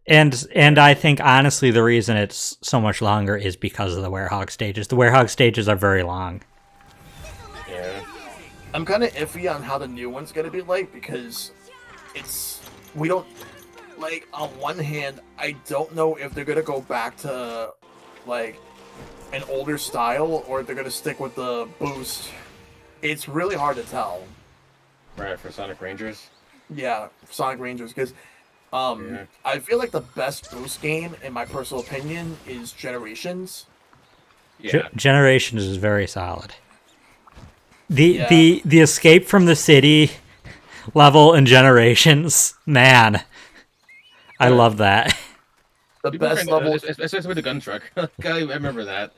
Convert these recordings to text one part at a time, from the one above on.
And I think honestly the reason it's so much longer is because of the Werehog stages. The Werehog stages are very long. Yeah. I'm kind of iffy on how the new one's gonna be like because we don't like. On one hand, I don't know if they're gonna go back to like an older style or if they're gonna stick with the boost. It's really hard to tell. Right, for Sonic Rangers. Yeah, Sonic Rangers, because I feel like the best boost game, in my personal opinion, is Generations. Yeah. Generations is very solid. The escape from the city level in Generations, man, I love that. The best level, especially with the gun truck. I remember that.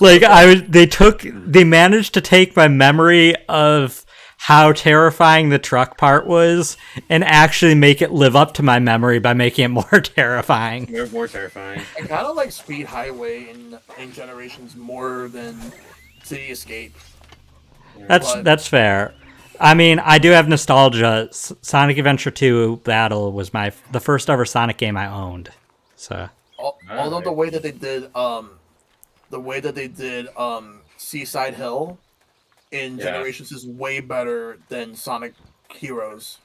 Like they managed to take my memory of how terrifying the truck part was and actually make it live up to my memory by making it more terrifying. More terrifying. I kind of like Speed Highway in Generations more than City Escape. That's fair. I mean, I do have nostalgia. Sonic Adventure 2 Battle was the first ever Sonic game I owned. So, although the way that they did Seaside Hill in Generations is way better than Sonic Heroes.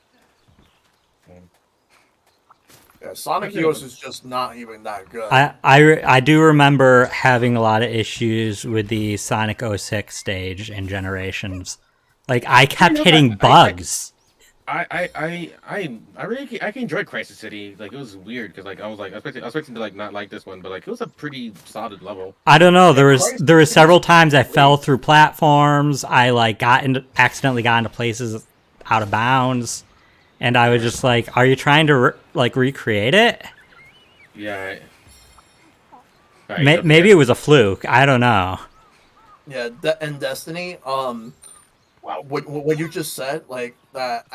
Yeah, Sonic Heroes is just not even that good. I do remember having a lot of issues with the Sonic 06 stage in Generations. Like, I kept hitting bugs. I really enjoyed Crisis City. Like, it was weird because I was expecting to not like this one, but like it was a pretty solid level. I don't know. There was several times I fell through platforms. I accidentally got into places out of bounds. And I was just like, are you trying to, recreate it? Yeah. Maybe it was a fluke. I don't know. Yeah, and Destiny, what you just said, like, that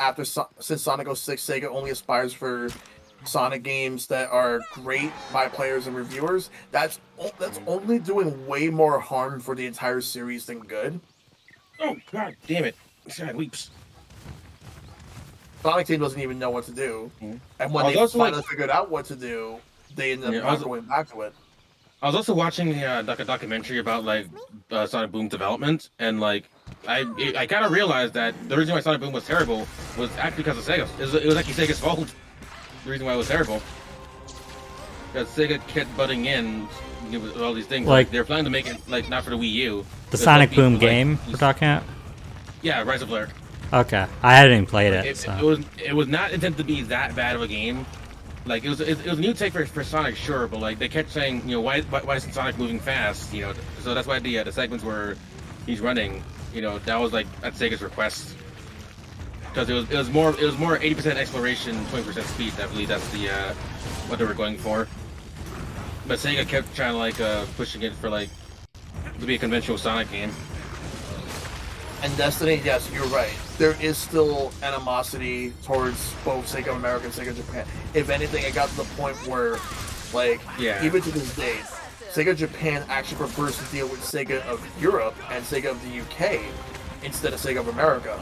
since Sonic 06, Sega only aspires for Sonic games that are great by players and reviewers, that's only doing way more harm for the entire series than good. Oh, god damn it. Sonic weeps. Sonic Team doesn't even know what to do. Mm-hmm. And when they finally figured out what to do, they ended up not going back to it. I was also watching a documentary about Sonic Boom development, and I kind of realized that the reason why Sonic Boom was terrible was actually because of Sega. It was actually Sega's fault. The reason why it was terrible, because Sega kept butting in with all these things. Like, they're planning to make it not for the Wii U. The Sonic Boom game we're talking about. Yeah, Rise of Lair. Okay, I hadn't even played it. So. It was not intended to be that bad of a game. Like, it was a new take for Sonic, sure, but they kept saying, why isn't Sonic moving fast? So that's why the segments where he's running, that was at Sega's request, because it was more 80% exploration, 20% speed. I believe that's the what they were going for. But Sega kept trying to pushing it for to be a conventional Sonic game. And Destiny, yes, you're right. There is still animosity towards both Sega of America and Sega Japan. If anything, it got to the point where, even to this day, Sega Japan actually prefers to deal with Sega of Europe and Sega of the UK instead of Sega of America.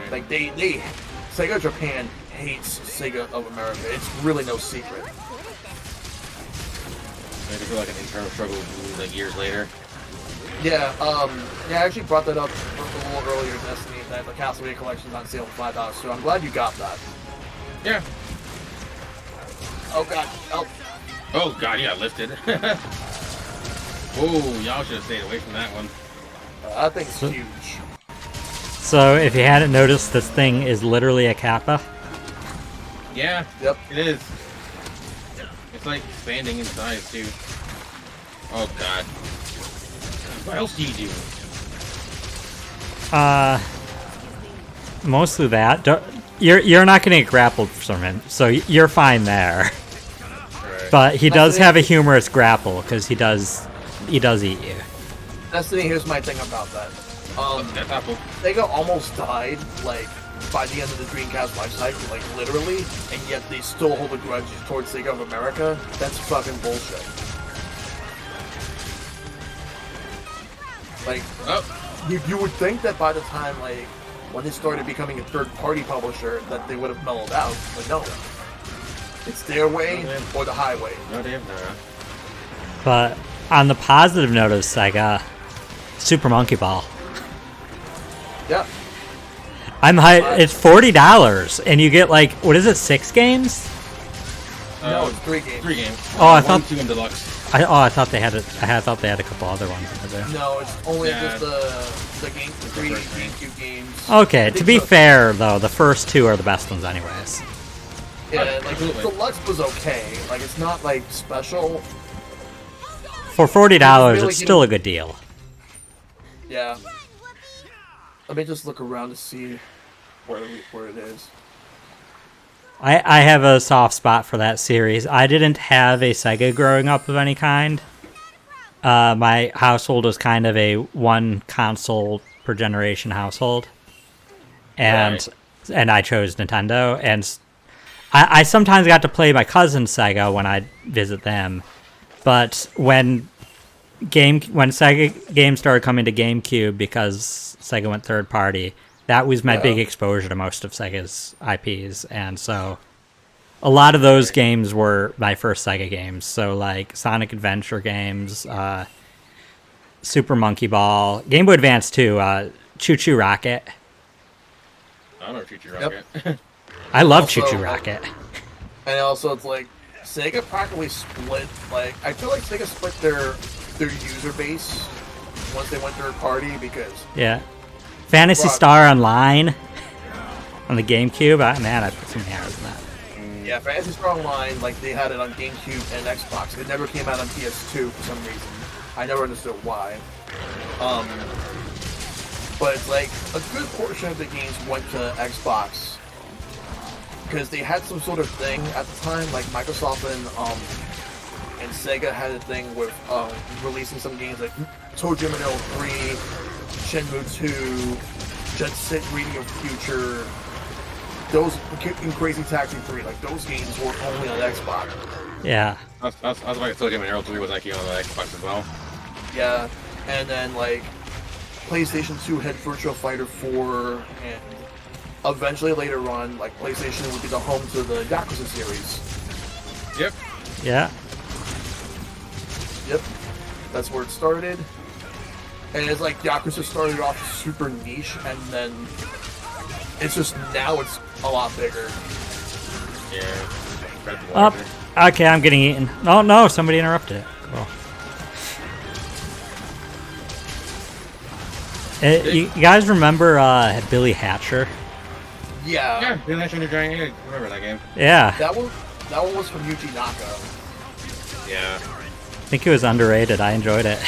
Sega Japan hates Sega of America. It's really no secret. Maybe for an internal struggle years later. Yeah, I actually brought that up a little earlier in Destiny, that the Castlevania collection's on sale for $5, so I'm glad you got that. Yeah. Oh god, Oh god, yeah, lifted. Oh, y'all should have stayed away from that one. That thing's huge. So, if you hadn't noticed, this thing is literally a Kappa. Yeah, yep, it is. It's expanding in size, too. Oh god. What else do you do? Mostly that. You're not going to get grappled from him, so you're fine there. Right. But he does have a humorous grapple because he does eat you. Destiny, here's my thing about that. Sega almost died by the end of the Dreamcast life cycle, literally, and yet they still hold a grudge towards Sega of America. That's fucking bullshit. You would think that by the time, when they started becoming a third-party publisher, that they would have mellowed out, but no. It's their way or the highway. No, they have not. But on the positive note of Sega, Super Monkey Ball. Yep. I'm high. It's $40, and you get like, what is it, 6 games? No, it's 3 games. 3 games. Oh, I One, thought 2 and deluxe. I thought they had it. I thought they had a couple other ones in there. No, it's only Yeah. just the game, 3 GameCube games. Okay, I to think be so. fair though, the first 2 are the best ones, anyways. Yeah, like Absolutely. Deluxe was okay. Like it's not like special. For $40, Really it's still a good deal. Yeah. Let me just look around to see where it is. I have a soft spot for that series. I didn't have a Sega growing up of any kind. My household was kind of a one console per generation household, and I chose Nintendo. And I sometimes got to play my cousin's Sega when I visit them, but when Sega games started coming to GameCube because Sega went third party, that was my big exposure to most of Sega's IPs, and so a lot of those games were my first Sega games. So like Sonic Adventure games, Super Monkey Ball, Game Boy Advance too, Choo Choo Rocket. I don't know Choo Choo Rocket. I love Also, Choo Choo Rocket. And also, it's like Sega practically split. Like I feel like Sega split their user base once they went third party because Yeah. Phantasy Rock. Star Online on the GameCube. Man, I put so many hours in that. yeah, Phantasy Star Online, like they had it on GameCube and Xbox. It never came out on PS2 for some reason. I never understood why. But it's like a good portion of the games went to Xbox because they had some sort of thing at the time, like Microsoft and Sega had a thing with releasing some games like Toe Jim and 3, Shenmue 2, Jet Set Radio Future, those in Crazy Taxi 3, like those games were only on Xbox. Yeah. I was about to tell you, Arrow 3 was actually on the Xbox as well. Yeah, and then like PlayStation 2 had Virtua Fighter 4, and eventually later on, like PlayStation would be the home to the Yakuza series. Yep. Yeah. Yep, that's where it started. And it's like Yakuza started off super niche, and then it's just now it's a lot bigger. Yeah. Up. Okay, I'm getting eaten. Oh no, somebody interrupted it. Cool. You guys remember Billy Hatcher? Yeah, Yeah, Billy Hatcher and the Giant Egg. Remember that game? Yeah. that one was from Yuji Naka. Yeah. I think it was underrated. I enjoyed it.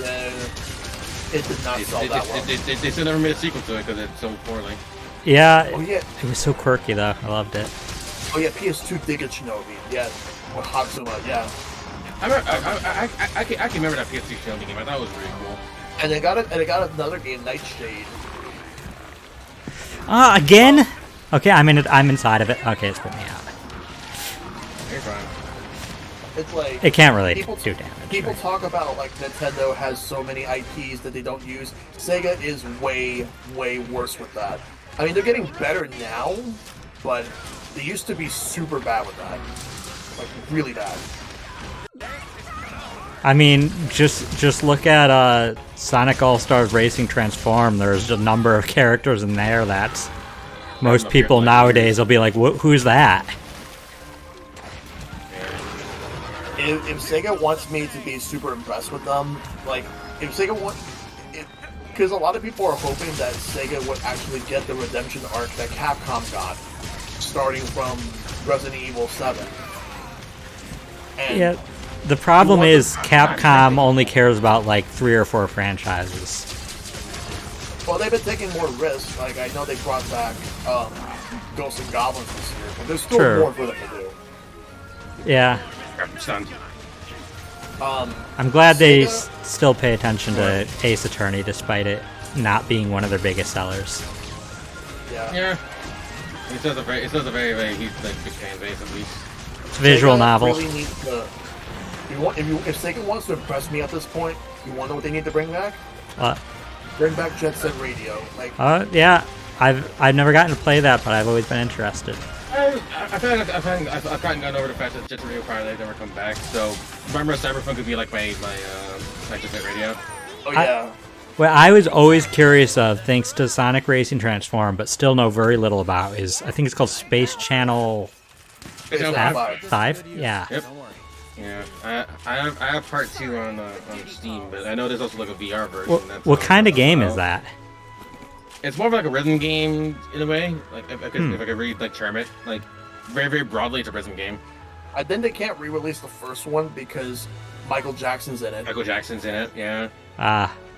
Yeah, it did not sell that well. They still never made a sequel to it because it's so poorly. Yeah. Oh yeah, It was so quirky though. I loved it. oh yeah, PS2 Digga Shinobi. Yeah, with Hatsuma. Yeah, I can remember that PS2 Shinobi game. I thought it was really cool. and they got another game, Nightshade. Again? Okay, I'm in it. I'm inside of it. Okay, it's put me out. You're fine. It's like It can't really people, do damage. People right? talk about like Nintendo has so many IPs that they don't use. Sega is way, way worse with that. I mean, they're getting better now, but they used to be super bad with that. Like, really bad. I mean, just look at Sonic All-Stars Racing Transform. There's a number of characters in there that most people nowadays will be like, who's that? If Sega wants me to be super impressed with them, like, if Sega wants... Because a lot of people are hoping that Sega would actually get the redemption arc that Capcom got, starting from Resident Evil 7. And Yeah. The problem is Capcom only cares about like 3 or 4 franchises. Well, they've been taking more risks. Like, I know they brought back Ghosts and Goblins this year, but there's still Sure. more for them to do. Yeah. I'm stunned. I'm glad they Sega- still pay attention to Ace Attorney despite it not being one of their biggest sellers. Yeah. Yeah. It does a very huge like big fan base at least. It's a visual Sega novel. Really needs to, if Sega wants to impress me at this point, you want to know what they need to bring back? Bring back Jet Set Radio. Like, Yeah, I've never gotten to play that, but I've always been interested. I feel like I've gotten over the fact that Jet Set Radio Pilot never come back. So remember, Cyberpunk could be like my Jet Set Radio. Oh yeah. What I was always curious of, thanks to Sonic Racing Transform, but still know very little about, is I think it's called Space Channel 5? Yeah. Yep. Yeah, I have part 2 on Steam, but I know there's also like a VR version. What kind of game is that? It's more of like a rhythm game in a way. Like if I could really like term it, like very very broadly, it's a rhythm game. I think they can't re-release the first one because Michael Jackson's in it. Michael Jackson's in it, yeah.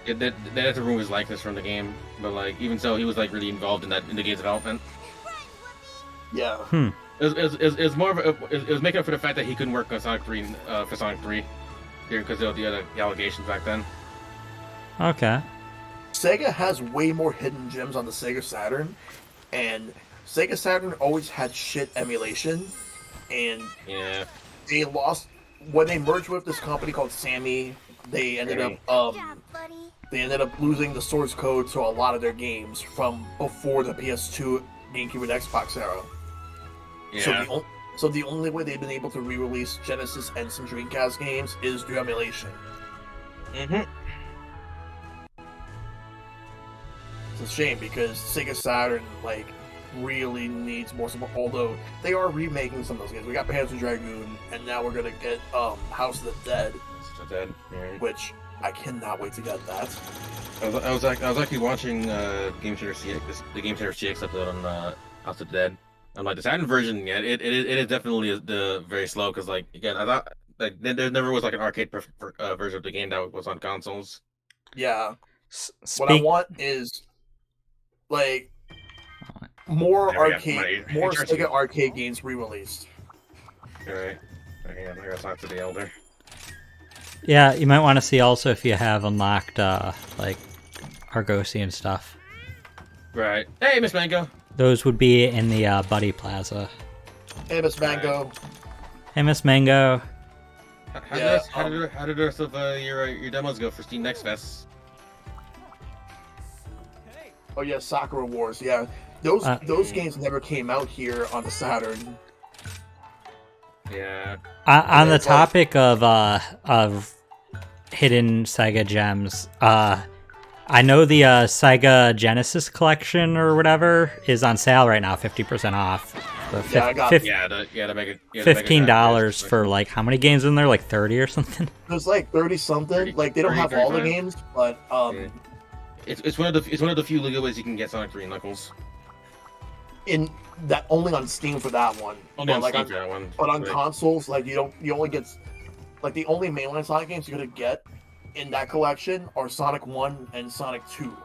They had to remove his likeness from the game, but like even so, he was like really involved in the game's development. Yeah. It was more of it was making up for the fact that he couldn't work on Sonic 3 for Sonic 3 because of the other allegations back then. Okay. Sega has way more hidden gems on the Sega Saturn, and Sega Saturn always had shit emulation, and yeah, they lost when they merged with this company called Sammy. They ended up losing the source code to a lot of their games from before the PS2, GameCube, and Xbox era. Yeah. So the only way they've been able to re-release Genesis and some Dreamcast games is through emulation. Mm-hmm. It's a shame because Sega Saturn really needs more support. Although they are remaking some of those games. We got Panzer Dragoon, and now we're gonna get House of the Dead. Which I cannot wait to get that. I was actually watching Game Center CX, the Game Center CX episode on House of the Dead. I'm like the Saturn version, yeah, it is definitely very slow because again I thought there never was an arcade version of the game that was on consoles. Yeah, what I want is more Sega arcade games re-released. Alright, I gotta talk to the elder. Yeah, you might want to see also if you have unlocked Argosy and stuff. Right. Hey, Miss Mango. Those would be in the Buddy Plaza. Hey, Miss Mango. Hey, Miss Mango. How did the rest of your demos go for Steam Next Fest? Oh yeah, Sakura Wars. Yeah, those games never came out here on the Saturn. Yeah. On the topic of hidden Sega gems, I know the Sega Genesis collection or whatever is on sale right now, 50% off. I got $15 for how many games in there? 30 or something. There's 30 something. They don't have all the games, but it's one of the few legal ways you can get Sonic 3 and Knuckles. In that only on Steam for that one. Only on Steam for that one. But on consoles, you only get the only mainline Sonic games you're gonna get in that collection are Sonic 1 and Sonic 2.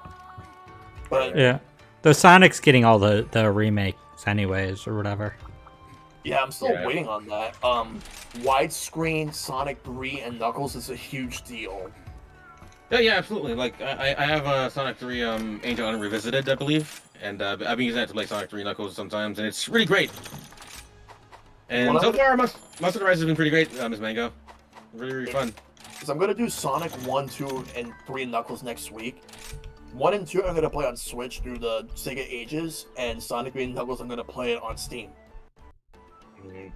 But yeah, the Sonic's getting all the remakes anyways or whatever. Yeah, I'm still waiting on that. Widescreen Sonic 3 and Knuckles is a huge deal. Yeah, absolutely. I have Sonic 3 Angel Honor Revisited, I believe, and I've been using that to play Sonic 3 Knuckles sometimes, and it's really great. And so far, most of the rides have been pretty great, Miss Mango. Really, really fun. Because I'm gonna do Sonic 1, 2, and 3 Knuckles next week. 1 and 2 I'm gonna play on Switch through the Sega Ages, and Sonic 3 and Knuckles I'm gonna play it on Steam. Mm-hmm.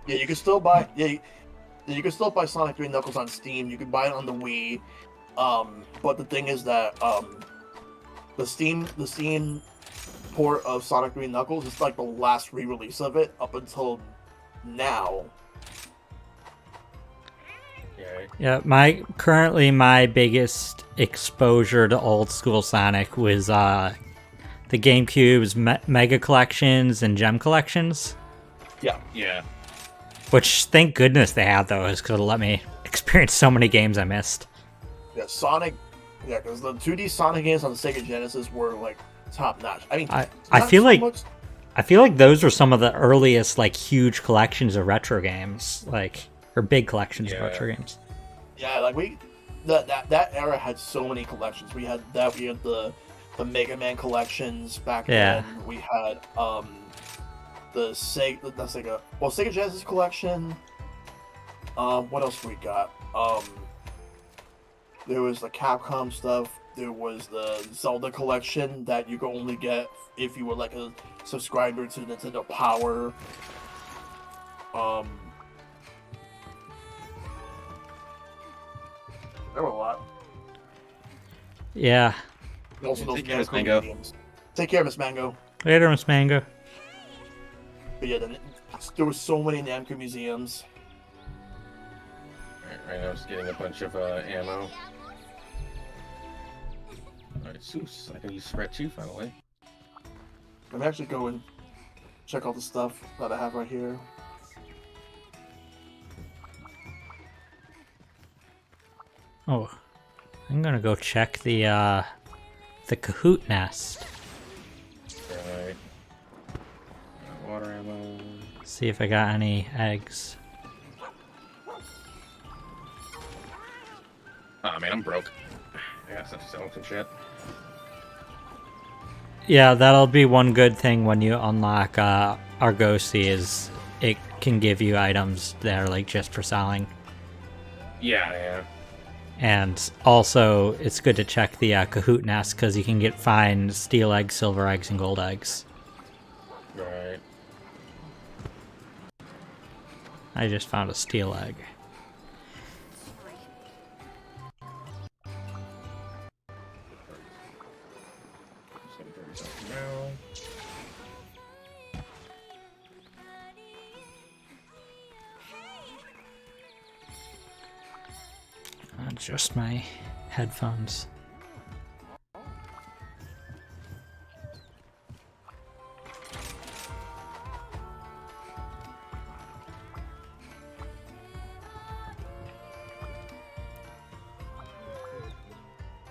Yeah, you can still buy. Yeah, you can still buy Sonic 3 Knuckles on Steam. You can buy it on the Wii. But the thing is that the Steam port of Sonic 3 Knuckles is the last re-release of it up until now. Yeah, currently my biggest exposure to old school Sonic was the GameCube's Mega Collections and Gem Collections. Yeah. Yeah. Which, thank goodness they had those, because it'll let me experience so many games I missed. Yeah, Sonic. Yeah, because the 2D Sonic games on the Sega Genesis were top notch. I mean, I feel like those were some of the earliest huge collections of retro games, or big collections of retro games. Yeah, that era had so many collections. We had the Mega Man collections back then. We had the Sega Genesis collection. What else we got? There was the Capcom stuff. there was the Zelda collection that you could only get if you were like a subscriber to Nintendo Power. There were a lot. Yeah. Also, those Take care, Miss Namco Mango. museums. Take care, Miss Mango. Later, Miss Mango. But yeah, there were so many Namco museums. Right now, I'm just getting a bunch of ammo. Alright, Seuss. I can use spread 2 finally. I'm actually going check all the stuff that I have right here. Oh, I'm gonna go check the Kahoot nest. Right. Water ammo. See if I got any eggs. Oh man, I'm broke. I got stuff to sell some shit. Yeah, that'll be one good thing when you unlock Argosy is it can give you items that are like just for selling. Yeah. And also, it's good to check the Kahoot nest because you can find steel eggs, silver eggs, and gold eggs. Right. I just found a steel egg. Just gonna throw something now. Just my headphones.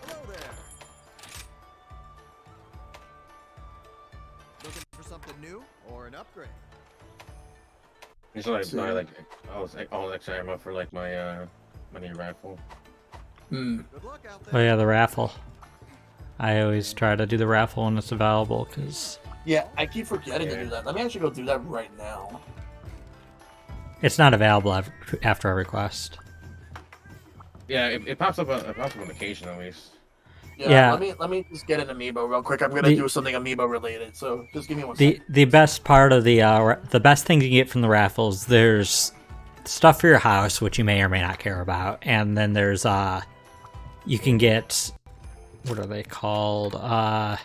Hello there. Looking for something new or an upgrade? Just like buy like all extra ammo for like my my new rifle. Good luck out Oh there. yeah, the raffle. I always try to do the raffle when it's available because Yeah, I keep forgetting to do that. Let me actually go do that right now. it's not available after a request. Yeah, it pops up. It pops up on occasion at least. Yeah. Let me just get an amiibo real quick. I'm gonna do something amiibo related, so just give me one second. The best part of the best thing you get from the raffles, there's stuff for your house which you may or may not care about, and then there's you can get, what are they called, like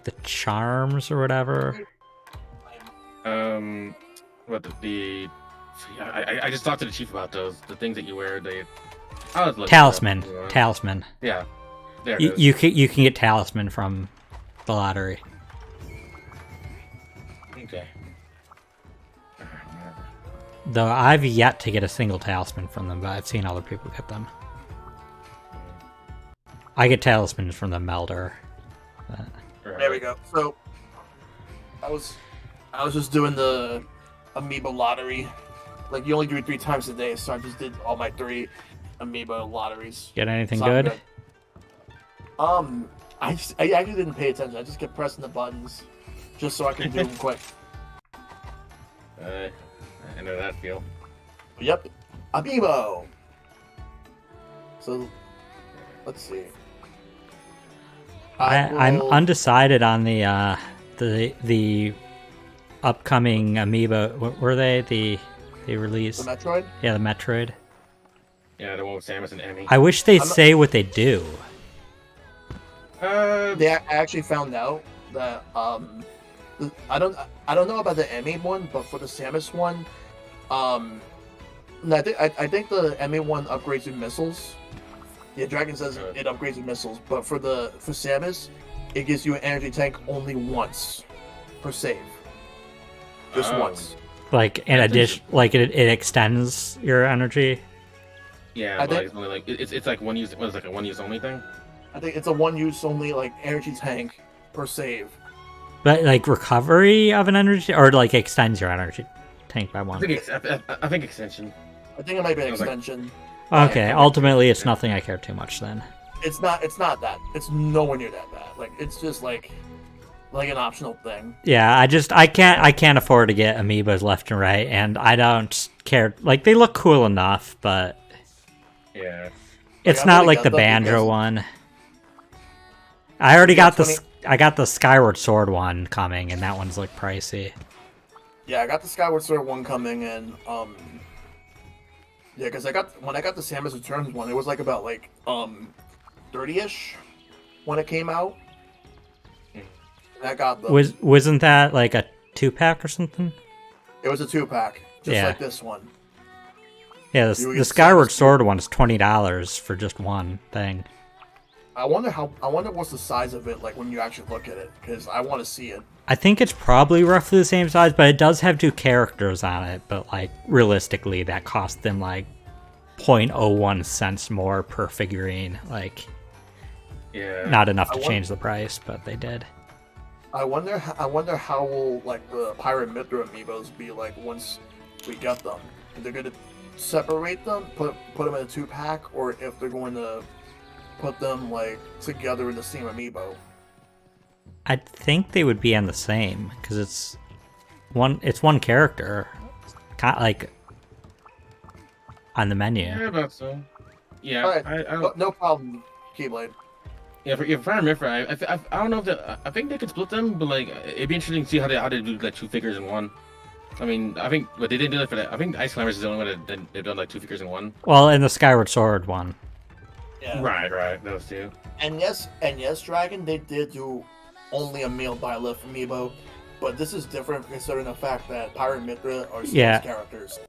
the charms or whatever. What the I just talked to the chief about those, the things that you wear. I was looking Talisman. it up. Talisman. Yeah, there it is. You can get talisman from the lottery. Okay. Though I've yet to get a single talisman from them, but I've seen other people get them. I get talismans from the melder. But... There we go. So I was just doing the amiibo lottery. Like, you only do it 3 times a day, so I just did all my 3 amiibo lotteries. Get anything So I'm good? I actually didn't pay attention. I just kept pressing the buttons just so I could do them quick. I know that feel. Yep, amiibo. So let's see. I'm will- undecided on the upcoming amiibo. What were they? They released. the Metroid. Yeah, the Metroid. Yeah, the one with Samus and Emmy. I wish they'd I'm- say what they do. They actually found out that I don't know about the Emmy one, but for the Samus one, no, I think the Emmy one upgrades your missiles. Yeah, Dragon says it upgrades your missiles, but for Samus, it gives you an energy tank only once per save. Just Oh. once. Like in addition, like it extends your energy. Yeah, I but think- it's only like it's like one use. What is it, like a one use only thing? I think it's a one-use only like energy tank per save. But like recovery of an energy, or like extends your energy tank by I one. think I think extension. I think it might be an Sounds like- extension. Okay, ultimately it's nothing I care too much then. It's not that. It's nowhere near that bad. Like, it's just like an optional thing. Yeah, I can't afford to get amiibos left and right, and I don't care. Like, they look cool enough, but Yeah. It's I'm not gonna like get the them banjo because- one. I already got That's I got the Skyward Sword one coming, and that one's like pricey. Yeah, I got the Skyward Sword one coming, and yeah, because when I got the Samus Returns one, it was like about like 30-ish when it came out. And I got them. Wasn't that like a 2-pack or something? It was a 2-pack, just Yeah. like this one. Yeah, You the get Skyward Samus Sword one is $20 for just one thing. I wonder what's the size of it like when you actually look at it, because I want to see it. I think it's probably roughly the same size, but it does have 2 characters on it. But like realistically, that cost them like 0.01 cents more per figurine. Like, Yeah. not enough to change the price, but they did. I wonder how will like the Pirate Mithra amiibos be like once we get them. If they're gonna separate them, put them in a 2-pack, or if they're going to put them like together in the same amiibo. I think they would be on the same because it's one character, kind of like on the menu. Yeah, about so. Yeah, Alright, I don't. no problem, Keyblade. Yeah, if I remember, I don't know if I think they could split them, but like it'd be interesting to see how they do like 2 figures in one. I mean, I think, but they didn't do that for that. I think Ice Climbers is the only one that they've done like 2 figures in one. Well, in the Skyward Sword one. Yeah. Right, those two. And yes, Dragon, they did do only a male Byleth amiibo, but this is different considering the fact that Pirate Mithra are Yeah. characters.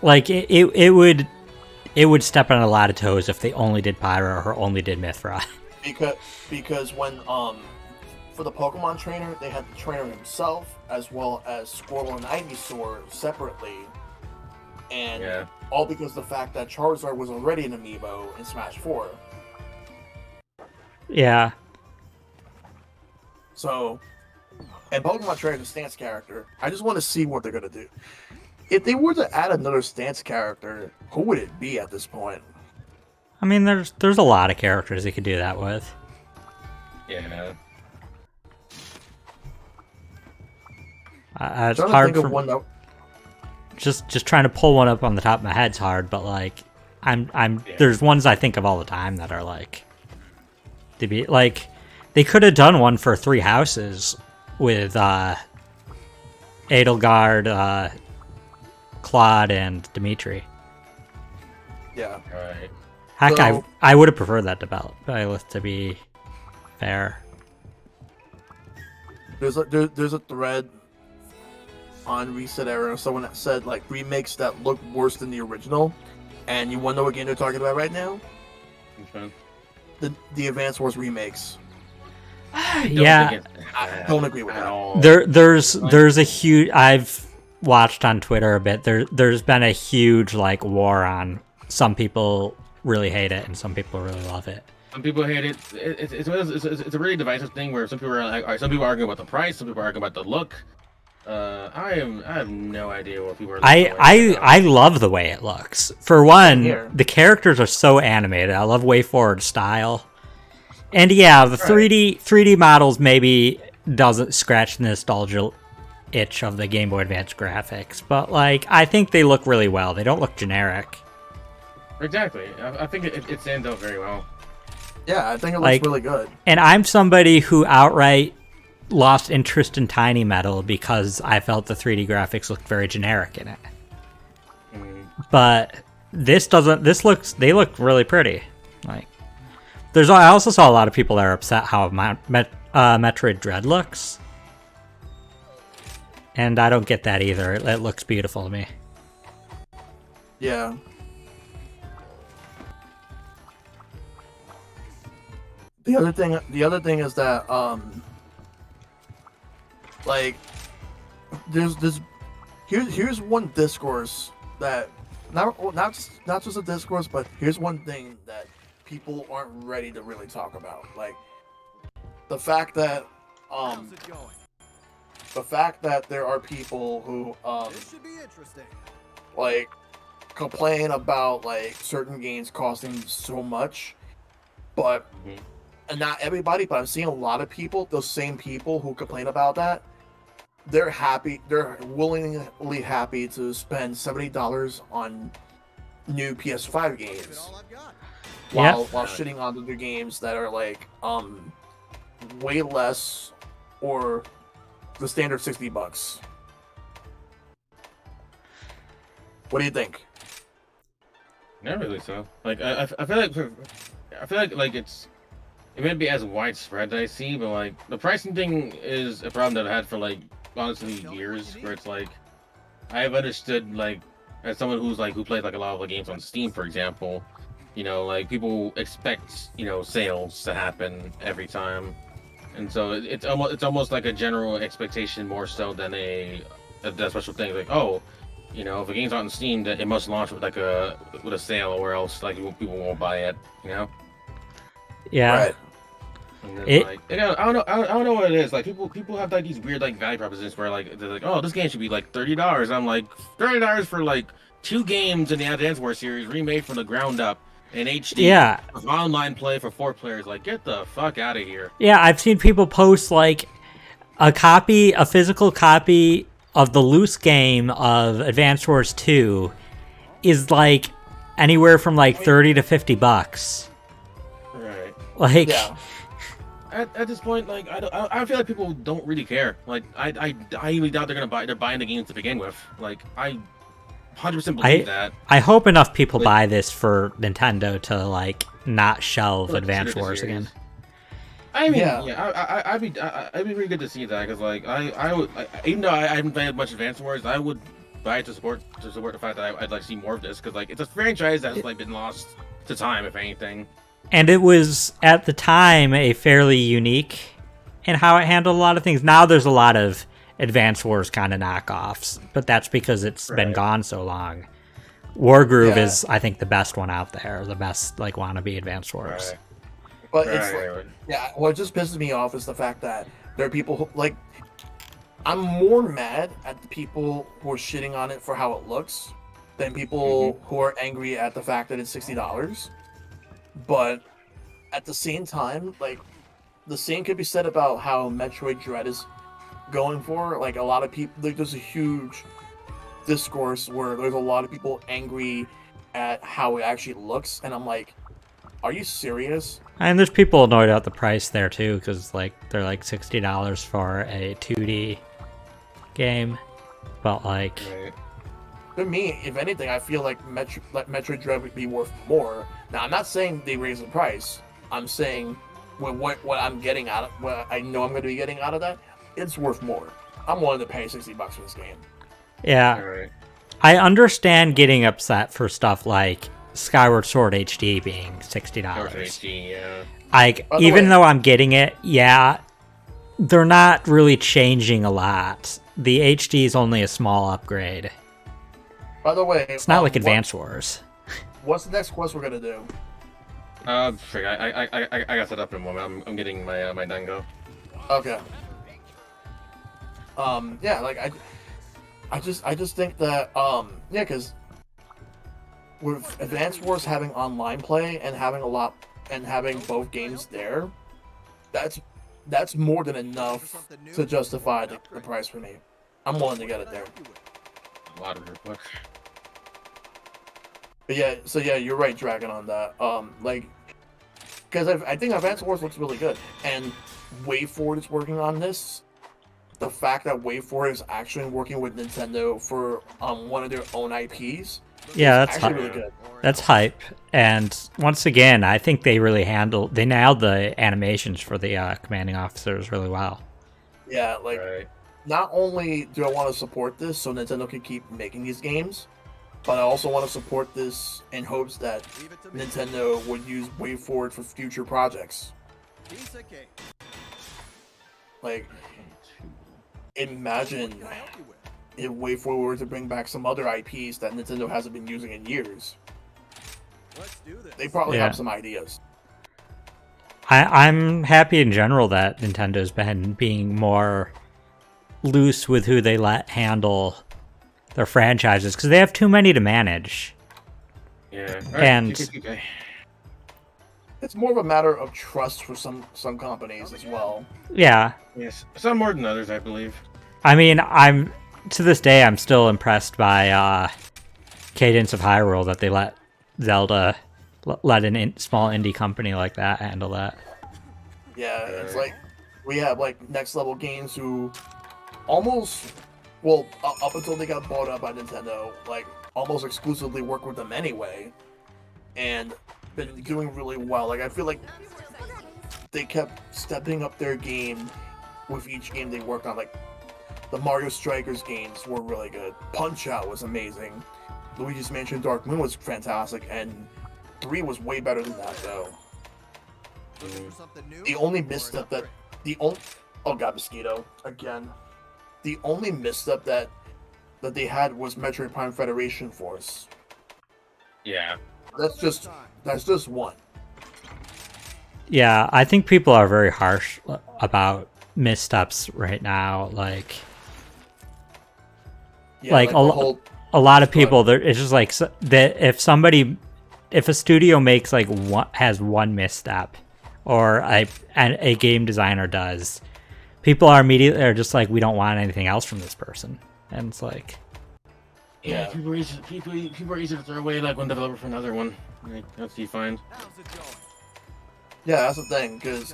Like it would step on a lot of toes if they only did Pyra or only did Mithra. Because when for the Pokemon trainer, they had the trainer himself as well as Squirtle and Ivysaur separately, and Yeah. all because of the fact that Charizard was already an amiibo in Smash 4. Yeah. So, and Pokemon Trainer is a stance character. I just want to see what they're gonna do. If they were to add another stance character, who would it be at this point? I mean, there's a lot of characters you could do that with. Yeah. It's I'm trying to hard think of for one that. just trying to pull one up on the top of my head's hard, but like I'm there's ones I think of all the time that are like to be like they could have done one for 3 houses with Edelgard, Claude, and Dimitri. Yeah. Right. Heck, So- I would have preferred that Byleth to be fair. There's a thread on Reset Era, someone that said like remakes that look worse than the original, and you want to know what game they're talking about right now? Which one? The Advance Wars remakes. Yeah, I don't agree with at that. all. there's a huge. I've watched on Twitter a bit. There's been a huge like war on. Some people really hate it, and some people really love it. Some people hate it. It's a really divisive thing where some people are like, some people are arguing about the price, some people are arguing about the look. I have no idea what people are. I love the way it looks. For one, Here. the characters are so animated. I love way forward style. And yeah, the 3D models maybe doesn't scratch the nostalgia itch of the Game Boy Advance graphics, but like I think they look really well. They don't look generic. Exactly. I think it stands out very well. Yeah, I think it looks Like- really good. And I'm somebody who outright lost interest in Tiny Metal because I felt the 3D graphics looked very generic in it. Mm. But this doesn't. They look really pretty. Like, I also saw a lot of people that are upset how Metroid Dread looks, and I don't get that either. It looks beautiful to me. Yeah. The other thing is that like here's one discourse that not just a discourse, but here's one thing that people aren't ready to really talk about, like the fact that How's it going? there are people who This should be interesting. like complain about like certain games costing so much, but and not everybody, but I'm seeing a lot of people, those same people who complain about that, they're willingly happy to spend $70 on new PS5 Give it games. all I've got. while shitting on the games that are like way less or the standard $60. What do you think? Not really so. Like I feel like it may be as widespread as I see, but like the pricing thing is a problem that I've had for like honestly years, where it's like I've understood, like, as someone who played like a lot of the games on Steam, for example, like people expect sales to happen every time, and so it's almost like a general expectation more so than a special thing. Like, oh, if a game's on Steam, that it must launch with a sale, or else like people won't buy it. Yeah. Right. And then, I don't know what it is. Like people have like these weird like value propositions where like they're like, oh, this game should be like $30. I'm like, $30 for like 2 games in the Advance Wars series remade from the ground up in HD. Yeah. With online play for 4 players. Like, get the fuck out of here. Yeah, I've seen people post like a physical copy of the loose game of Advance Wars 2 is like anywhere from like $30 to $50. Right. Like. Yeah. At this point, like I feel like people don't really care. Like I highly doubt they're buying the games to begin with. Like I 100% believe that. I hope enough people buy this for Nintendo to like not shelve Advance Wars again. I mean, I'd be really good to see that, because like I would, even though I haven't played much Advance Wars, I would buy it to support the fact that I'd like to see more of this, because like it's a franchise that's like been lost to time, if anything. And it was, at the time, a fairly unique in how it handled a lot of things. Now there's a lot of Advance Wars kind of knockoffs, but that's because it's been gone so long. Wargroove is, I think, the best one out there, the best like wannabe Advance Wars. Right. But it's what just pisses me off is the fact that there are people who, like, I'm more mad at the people who are shitting on it for how it looks than people who are angry at the fact that it's $60. But at the same time, like, the same could be said about how Metroid Dread is going for. Like, a lot of people, like, there's a huge discourse where there's a lot of people angry at how it actually looks, and I'm like, are you serious? And there's people annoyed at the price there too, because like they're like $60 for a 2D game, but like. For me, if anything, I feel like Metroid Dread would be worth more. Now, I'm not saying they raise the price. I'm saying what I'm getting out of, what I know I'm going to be getting out of that, it's worth more. I'm willing to pay $60 for this game. Yeah, I understand getting upset for stuff like Skyward Sword HD being $60. HD, yeah. Like, even though I'm getting it, they're not really changing a lot. The HD is only a small upgrade. By the way, it's not like Advance Wars. What's the next quest we're gonna do? I got set up in a moment. I'm getting my dango. Okay. Yeah, like I just think that because with Advance Wars having online play and having both games there, that's more than enough to justify the price for me. I'm willing to get it there. A lot of requests. But yeah, you're right, Dragon, on that. Like, because I think Advance Wars looks really good, and WayForward is working on this. The fact that WayForward is actually working with Nintendo for one of their own IPs. Yeah, that's actually really good. That's hype. And once again, I think they nailed the animations for the commanding officers really well. Yeah, like, not only do I want to support this so Nintendo can keep making these games, but I also want to support this in hopes that Nintendo would use WayForward for future projects. Like, imagine if WayForward were to bring back some other IPs that Nintendo hasn't been using in years. They probably have some ideas. I'm happy in general that Nintendo's been being more loose with who they let handle their franchises, because they have too many to manage. Yeah, and it's more of a matter of trust for some companies as well. Yeah. Yes, some more than others, I believe. I mean, to this day, I'm still impressed by Cadence of Hyrule, that they let Zelda let an small indie company like that handle that. Yeah, it's like we have like next level games who almost, well, up until they got bought up by Nintendo, like almost exclusively work with them anyway, and been doing really well. Like I feel like they kept stepping up their game with each game they worked on. Like the Mario Strikers games were really good. Punch Out was amazing. Luigi's Mansion Dark Moon was fantastic, and 3 was way better than that though. The only misstep that oh god, mosquito again. The only misstep that they had was Metroid Prime Federation Force. Yeah. That's just one. Yeah, I think people are very harsh about missteps right now. Like a lot of people, it's just like that. If a studio makes like has one misstep, or a game designer does, people are immediately just like, we don't want anything else from this person, and it's like, yeah, people are easy to throw away like one developer for another one. Like, that's what you find. Yeah, that's the thing, because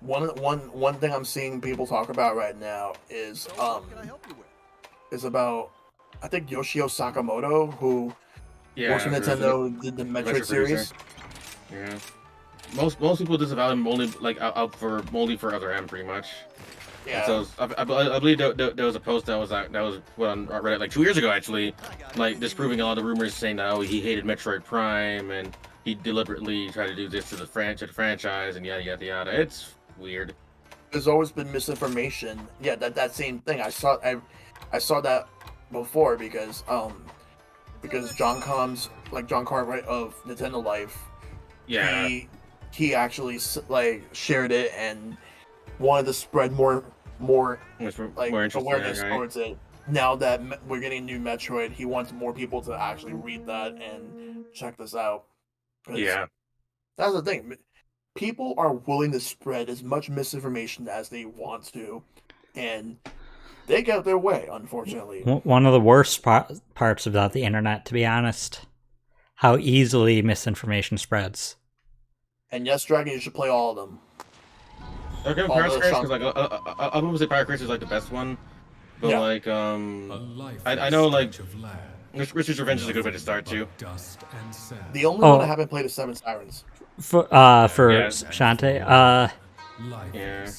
one thing I'm seeing people talk about right now is about, I think, Yoshio Sakamoto, who works for Nintendo, did the Metroid series. Yeah. Most people disavow him only like out for Other M, pretty much. Yeah. And so I believe there was a post that was put on Reddit like 2 years ago, actually, like disproving a lot of the rumors, saying that he hated Metroid Prime and he deliberately tried to do this to the franchise and yada yada yada. It's weird. There's always been misinformation. Yeah, that same thing. I saw that before because John Cartwright of Nintendo Life. Yeah. He actually like shared it and wanted to spread more awareness towards it. Now that we're getting new Metroid, he wants more people to actually read that and check this out. Yeah, that's the thing. People are willing to spread as much misinformation as they want to, and they get their way, unfortunately. One of the worst parts about the internet, to be honest, how easily misinformation spreads. And yes, Dragon, you should play all of them. Okay, Pirate Crash is like I would say Pirate Crash is like the best one, but yeah. Like I know like Richard's Revenge is a good way to start too. The only one I haven't played is Seven Sirens. For Shantae, yeah.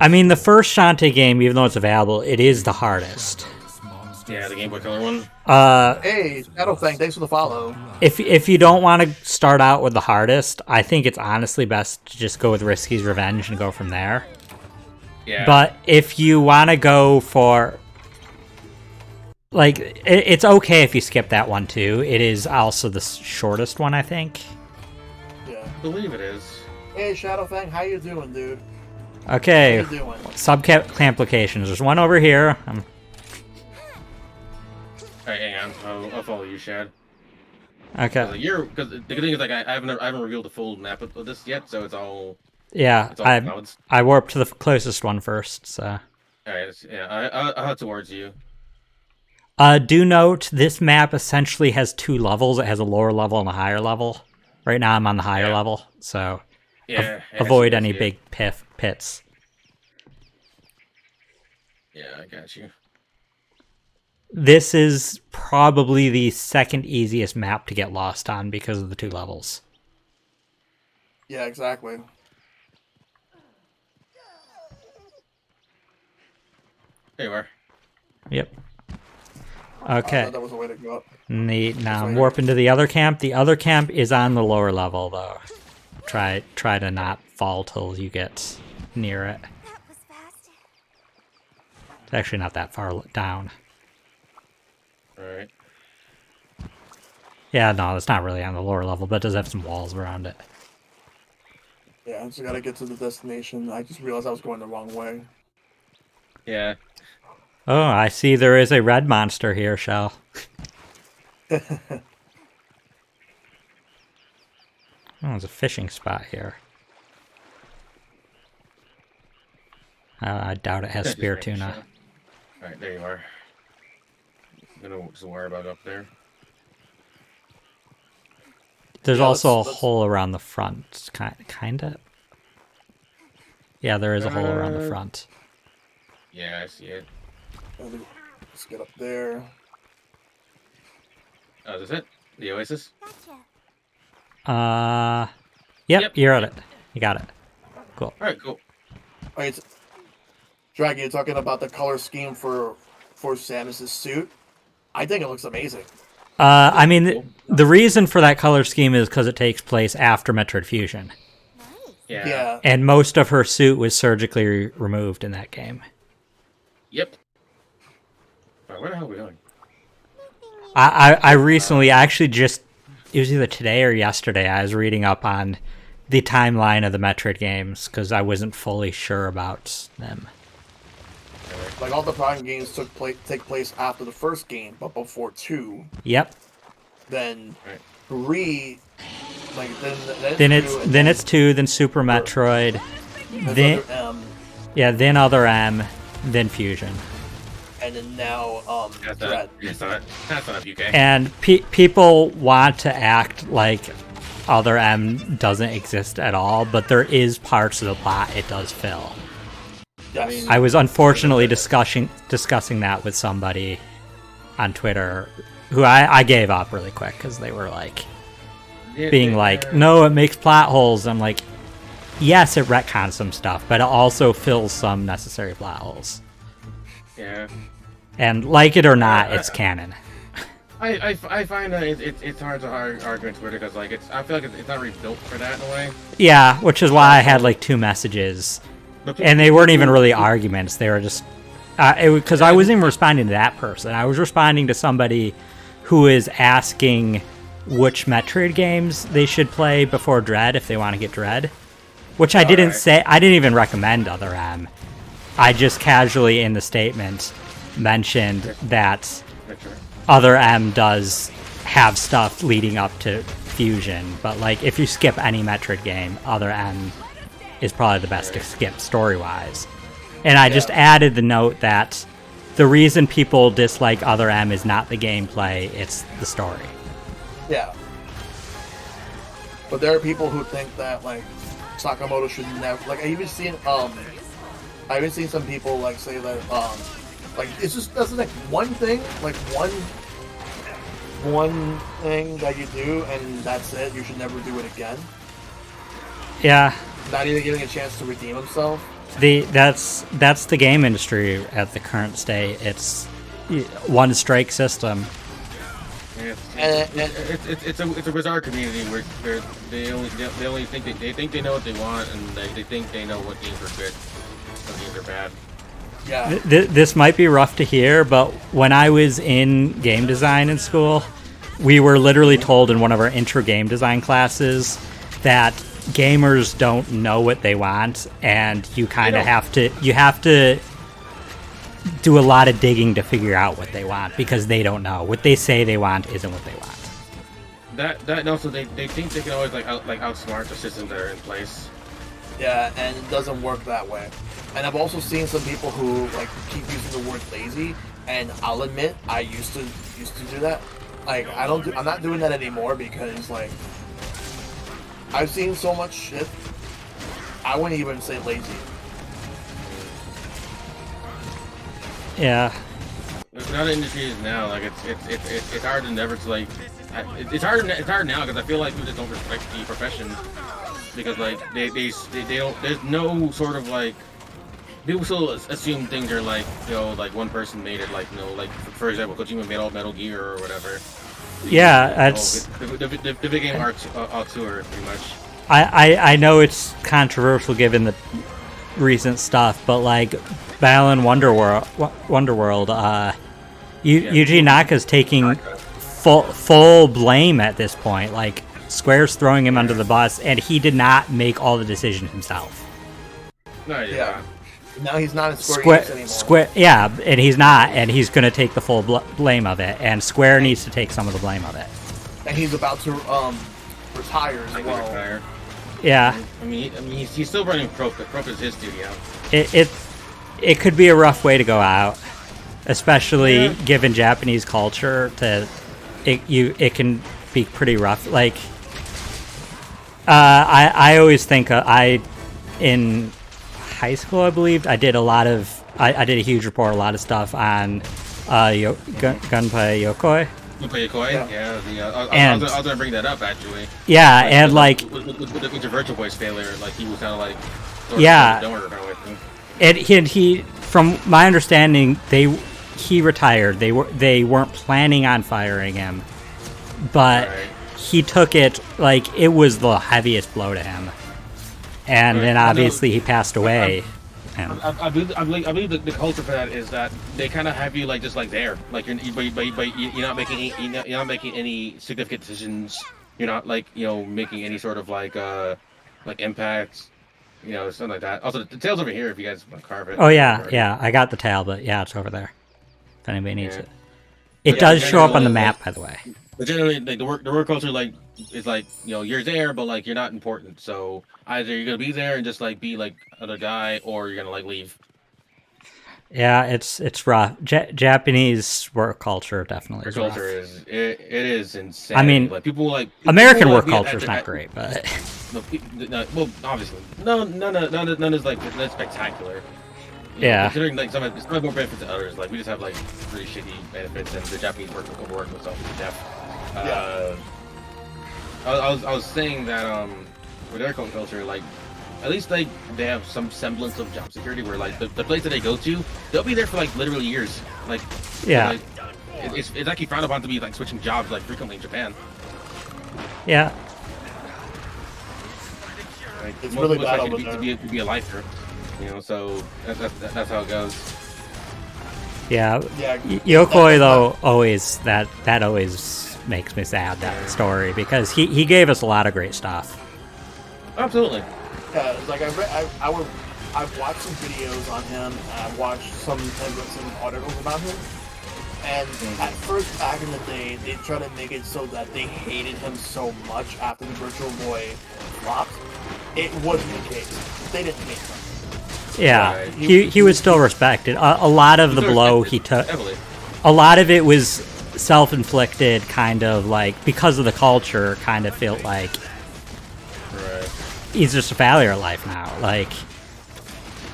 I mean, the first Shantae game, even though it's available, it is the hardest. Yeah, the Game Boy Color one. Hey, Shadowfang, thanks for the follow. If you don't want to start out with the hardest, I think it's honestly best to just go with Risky's Revenge and go from there. Yeah. But if you want to go for, like, it's okay if you skip that one too. It is also the shortest one, I think. Yeah, I believe it is. Hey, Shadowfang, how you doing, dude? Okay. How you doing? Subcamplifications. There's one over here. Alright, hang on. I'll follow you, Shad. Okay. Because the good thing is, like, I haven't revealed the full map of this yet, so it's all. Yeah, it's all clouds. I warped to the closest one first, so. Alright, yeah, I'll head towards you. Do note, this map essentially has 2 levels. It has a lower level and a higher level. Right now I'm on the higher level, so avoid any big pits. Yeah, I got you. This is probably the second easiest map to get lost on because of the 2 levels. Yeah, exactly. There you are. Yep. Okay. That was a way to go up. Neat. Now I'm warping to the other camp. The other camp is on the lower level, though. Try to not fall till you get near it. It's actually not that far down. Alright. Yeah, no, it's not really on the lower level, but it does have some walls around it. Yeah, I just gotta get to the destination. I just realized I was going the wrong way. Yeah. Oh, I see there is a red monster here, Shell. Oh, there's a fishing spot here. I doubt it has spear tuna. Alright, there you are. I'm gonna just worry about up there. There's Yeah, also a let's- hole around the front, kind of. Yeah, there is a hole around the front. Yeah, I see it. Let's get up there. Oh, is this it? The Oasis? Yep, you're at it. You got it. Cool. Alright, cool. Alright, Dragon, you're talking about the color scheme for Samus's suit. I think it looks amazing. I mean, the reason for that color scheme is because it takes place after Metroid Fusion. Yeah. And most of her suit was surgically removed in that game. Yep. Alright, where the hell are we going? I recently, actually just, it was either today or yesterday, I was reading up on the timeline of the Metroid games, because I wasn't fully sure about them. Like all the Prime games take place after the first game, but before 2. Yep. Then Right. 3, like Then it's 2, then Super Metroid, then other M, then Other M, then Fusion. and then now That's Dread. not UK. And people want to act like Other M doesn't exist at all, but there is parts of the plot it does fill. Yes. I was unfortunately discussing that with somebody on Twitter, who I gave up really quick because they were like being like, "No, it makes plot holes." I'm like, "Yes, it retcons some stuff, but it also fills some necessary plot holes." Yeah. And like it or not, it's canon. I find that it's hard to argue on Twitter because like I feel like it's not really built for that in a way. Yeah, which is why I had like 2 messages, and they weren't even really arguments. They were just because I wasn't even responding to that person. I was responding to somebody who is asking which Metroid games they should play before Dread if they want to get Dread, which I didn't say. I didn't even recommend Other M. I just casually in the statement mentioned that Other M does have stuff leading up to Fusion, but like if you skip any Metroid game, Other M is probably the best to skip story-wise. And I just added the note that the reason people dislike Other M is not the gameplay, it's the story. Yeah. But there are people who think that like Sakamoto should never like I even seen some people like say that like it's just that's like one thing, like one thing that you do and that's it. You should never do it again. Yeah. Not even giving a chance to redeem himself. That's the game industry at the current state. It's one strike system. Yeah, it's a bizarre community where they only think they know what they want and they think they know what games are good, what games are bad. Yeah. This might be rough to hear, but when I was in game design in school, we were literally told in one of our intro game design classes that gamers don't know what they want, and you kind of have to do a lot of digging to figure out what they want because they don't know. What they say they want isn't what they want. That and also they think they can always outsmart the systems that are in place. Yeah, and it doesn't work that way. And I've also seen some people who like keep using the word lazy, and I'll admit I used to do that. Like I'm not doing that anymore because like I've seen so much shit. I wouldn't even say lazy. Yeah. Now the industry is now like it's hard to never to like it's hard now because I feel like people just don't respect the profession because like they don't there's no sort of like people still assume things are like like one person made it like like for example Kojima made all Metal Gear or whatever. Yeah, that's the big game auteur pretty much. I know it's controversial given the recent stuff, but like Balan Wonderworld, Yuji Naka's taking full blame at this point. Like Square's throwing him under the bus, and he did not make all the decisions himself. No, yeah. Now he's not in Square Enix anymore. Square, yeah, and he's not, and he's going to take the full blame of it, and Square needs to take some of the blame of it. And he's about to retire as well. Retire. Yeah. I mean, he's still running Prop is his studio. It could be a rough way to go out, especially given Japanese culture. It can be pretty rough. Like I always think in high school, I believed I did a lot of I did a huge report, a lot of stuff on Gunpei Yokoi. Okay, Koi? Yeah, And- I was gonna bring that up actually. Yeah, and like with the virtual voice failure, like he was kind of like Yeah. donor kind of way thing. he from my understanding he retired. They weren't planning on firing him, but Right. he took it like it was the heaviest blow to him, and Right. then I know- obviously he passed away. And I believe the culture for that is that they kind of have you like just like there, like you're not making you're not making any significant decisions. You're not like making any sort of like impacts, something like that. Also, the tail's over here if you guys want to carve it. oh yeah, I got the tail, but yeah, it's over there. If anybody needs Yeah. it, it Yeah, does show up on the generally, map, like- by the way. But generally, like the work culture like is like you're there, but like you're not important. So either you're gonna be there and just like be like other guy, or you're gonna like leave. Yeah, it's rough. Japanese work culture definitely Work is rough. culture it is insane. I mean, like people like American people, work like, culture is not great, but Well, obviously, none is like that's spectacular. Yeah. Considering like some have more benefits than others. Like we just have like really shitty benefits, and the Japanese work themselves to death. I was saying that with their culture, like at least like they have some semblance of job security, where like the place that they go to, they'll be there for like literally years. Like Yeah. like, it's actually frowned upon to be like switching jobs like frequently in Japan. yeah, Like, It's most really people bad expect over it to be a lifer, so that's how it goes. yeah. Yeah. Yokoi though always that always makes me sad, that story, because he gave us a lot of great stuff. Absolutely. Yeah, it's like I've watched some videos on him. And I've watched some articles about him. And at first, back in the day, they tried to make it so that they hated him so much after the Virtual Boy flopped. It wasn't the case. They didn't hate him. Yeah, Right. he was still respected. A lot of the He's blow respected, he took, heavily. a lot of it was self-inflicted, kind of like because of the culture. Kind of felt like Right. he's just a failure of life now. Like,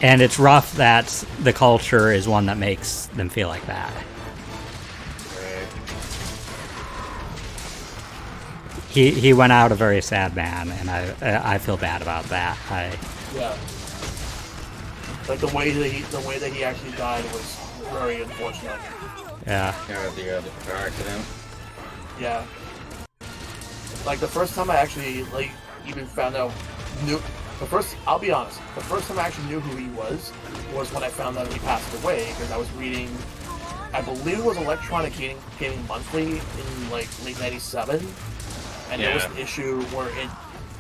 and it's rough that the culture is one that makes them feel like that. Right. He went out a very sad man, and I feel bad about that. Yeah. Like the way that he actually died was very unfortunate. Yeah. Yeah, the car accident. Yeah. Like the first time I actually like even found out I'll be honest, the first time I actually knew who he was when I found out he passed away, because I was reading, I believe it was Electronic Gaming Monthly in like late '97, and there was an issue where it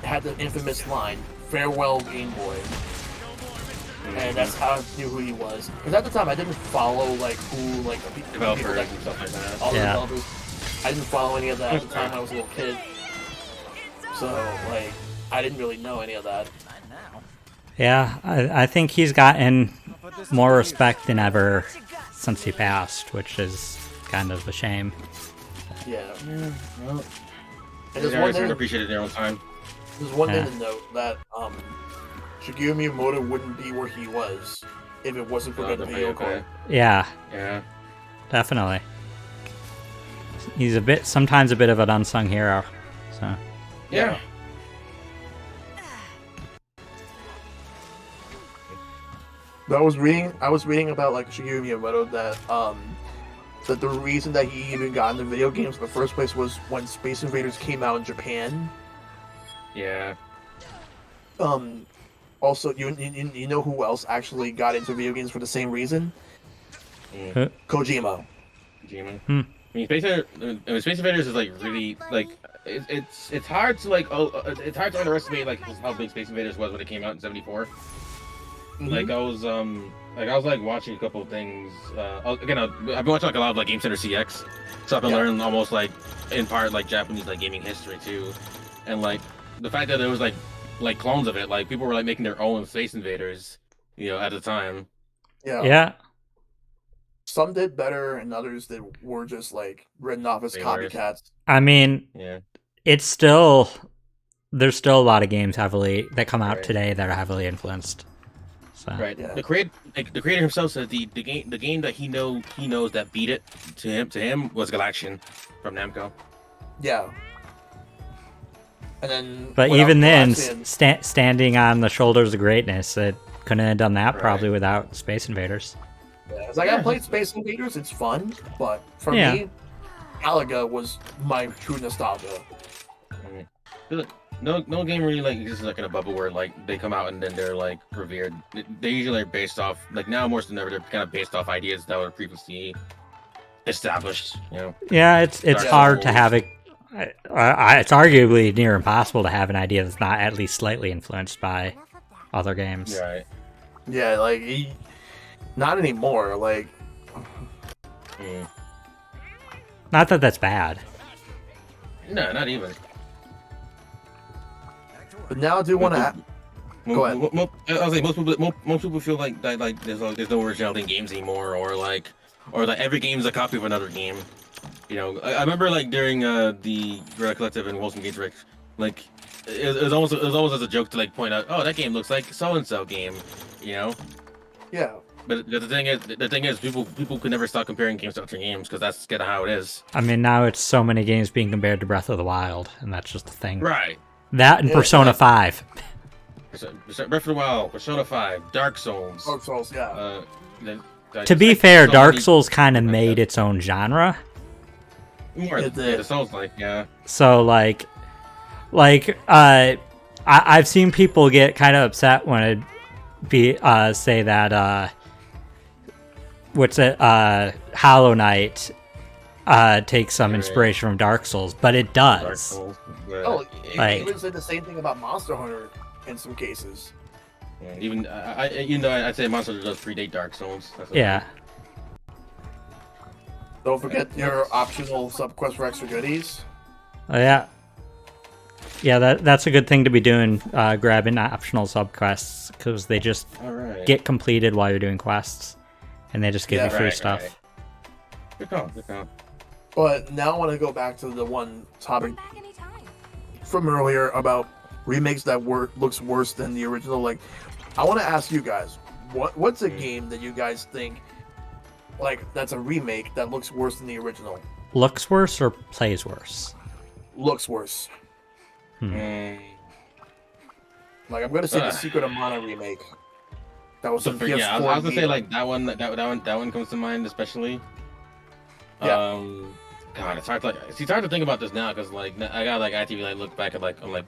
had the infamous line, "Farewell Game Boy." And that's how I knew who he was. Because at the time I didn't follow like who like the people Developers that and stuff like that. all the Yeah. developers. I didn't follow any of that at the time I was a little kid. So like I didn't really know any of that. Yeah, I think he's gotten more respect than ever since he passed, which is kind of a shame. Yeah. Well, And they always appreciate it in their own time. there's one Yeah. thing to note that Shigeru Miyamoto wouldn't be where he was if it wasn't for Gunpei Yokoi. Yeah, Yeah. definitely. He's sometimes a bit of an unsung hero. So Yeah. I was reading about like Shigeru Miyamoto that the reason that he even got into video games in the first place was when Space Invaders came out in Japan. Yeah. Also, you know who else actually got into video games for the same reason? Kojima. Kojima. Hmm. I mean, Space Invaders is like really like it's hard to like it's hard to underestimate like how big Space Invaders was when it came out in '74. Like I was watching a couple of things. Again, I've been watching like a lot of like Game Center CX, so I've been learning almost like in part like Japanese like gaming history too, and like the fact that there was like clones of it, like people were like making their own Space Invaders, at the time. yeah, Some did better, and others that were just like written off as Way worse. copycats. I mean, Yeah. it's still there's still a lot of games that come out today that are heavily influenced. So. Right. Yeah. The creator himself said the game that he knows that beat it to him was Galaxian from Namco. Yeah. And then, but even then, standing on the shoulders of greatness, it couldn't have done that probably without Space Invaders. Yeah, it's like I played Space Invaders, it's fun, but for me, Galaga was my true nostalgia. No game really like exists like in a bubble where like they come out and then they're like revered. They usually are based off like now more than ever they're kind of based off ideas that were previously established. You know. Yeah, it's hard to have it. It's arguably near impossible to have an idea that's not at least slightly influenced by other games. Right. Yeah, like not anymore. Like, not that that's bad. No, not even. But now I do want to. Go ahead. I was like, most people feel like that like there's no originality in games anymore, or like every game is a copy of another game. You know, I remember like during the Guerrilla Collective and Wilson Gates Rick, like it was almost as a joke to like point out, oh, that game looks like so and so game, you know? Yeah. But the thing is, people could never stop comparing games to other games because that's kind of how it is. I mean, now it's so many games being compared to Breath of the Wild, and that's just the thing. Right. That and Persona 5. Breath of the Wild, Persona 5, Dark Souls. Dark Souls, yeah. To be fair, Dark Souls kind of made its own genre. It sounds like, yeah. So I've seen people get kind of upset when say that Hollow Knight takes some inspiration from Dark Souls, but it does. Dark Souls, it even said the same thing about Monster Hunter in some cases. Yeah, even I'd say Monster Hunter does predate Dark Souls. Yeah. Don't forget your optional sub-quest for extra goodies. Oh, yeah. Yeah, that's a good thing to be doing, grabbing optional sub-quests, because they just get completed while you're doing quests, and they just give you free stuff. Good call. But now I want to go back to the one topic from earlier about remakes that looks worse than the original. Like, I want to ask you guys, what's a game that you guys think like that's a remake that looks worse than the original? Looks worse or plays worse? Looks worse. Like I'm gonna say the Secret of Mana remake. That was PS4. Yeah, I was gonna say like that one comes to mind especially. Yeah. God, it's hard to think about this now because like I gotta like actively like look back at like I'm like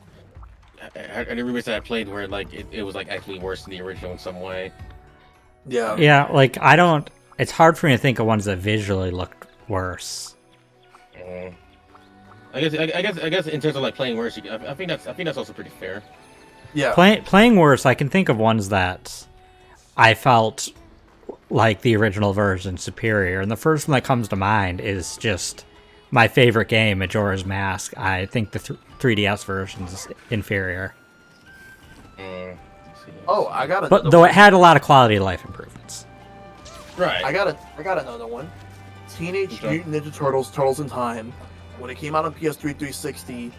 any remakes that I played where like it was like actually worse than the original in some way. Yeah. Yeah, like I don't. It's hard for me to think of ones that visually look worse. I guess in terms of like playing worse, I think that's also pretty fair. Yeah. Playing worse, I can think of ones that I felt like the original version superior, and the first one that comes to mind is just my favorite game, Majora's Mask. I think the 3DS version is inferior. Oh, I got but though it had a lot of quality of life improvements. Right. I got another one. Teenage Mutant Ninja Turtles: Turtles in Time. When it came out on PS3 360,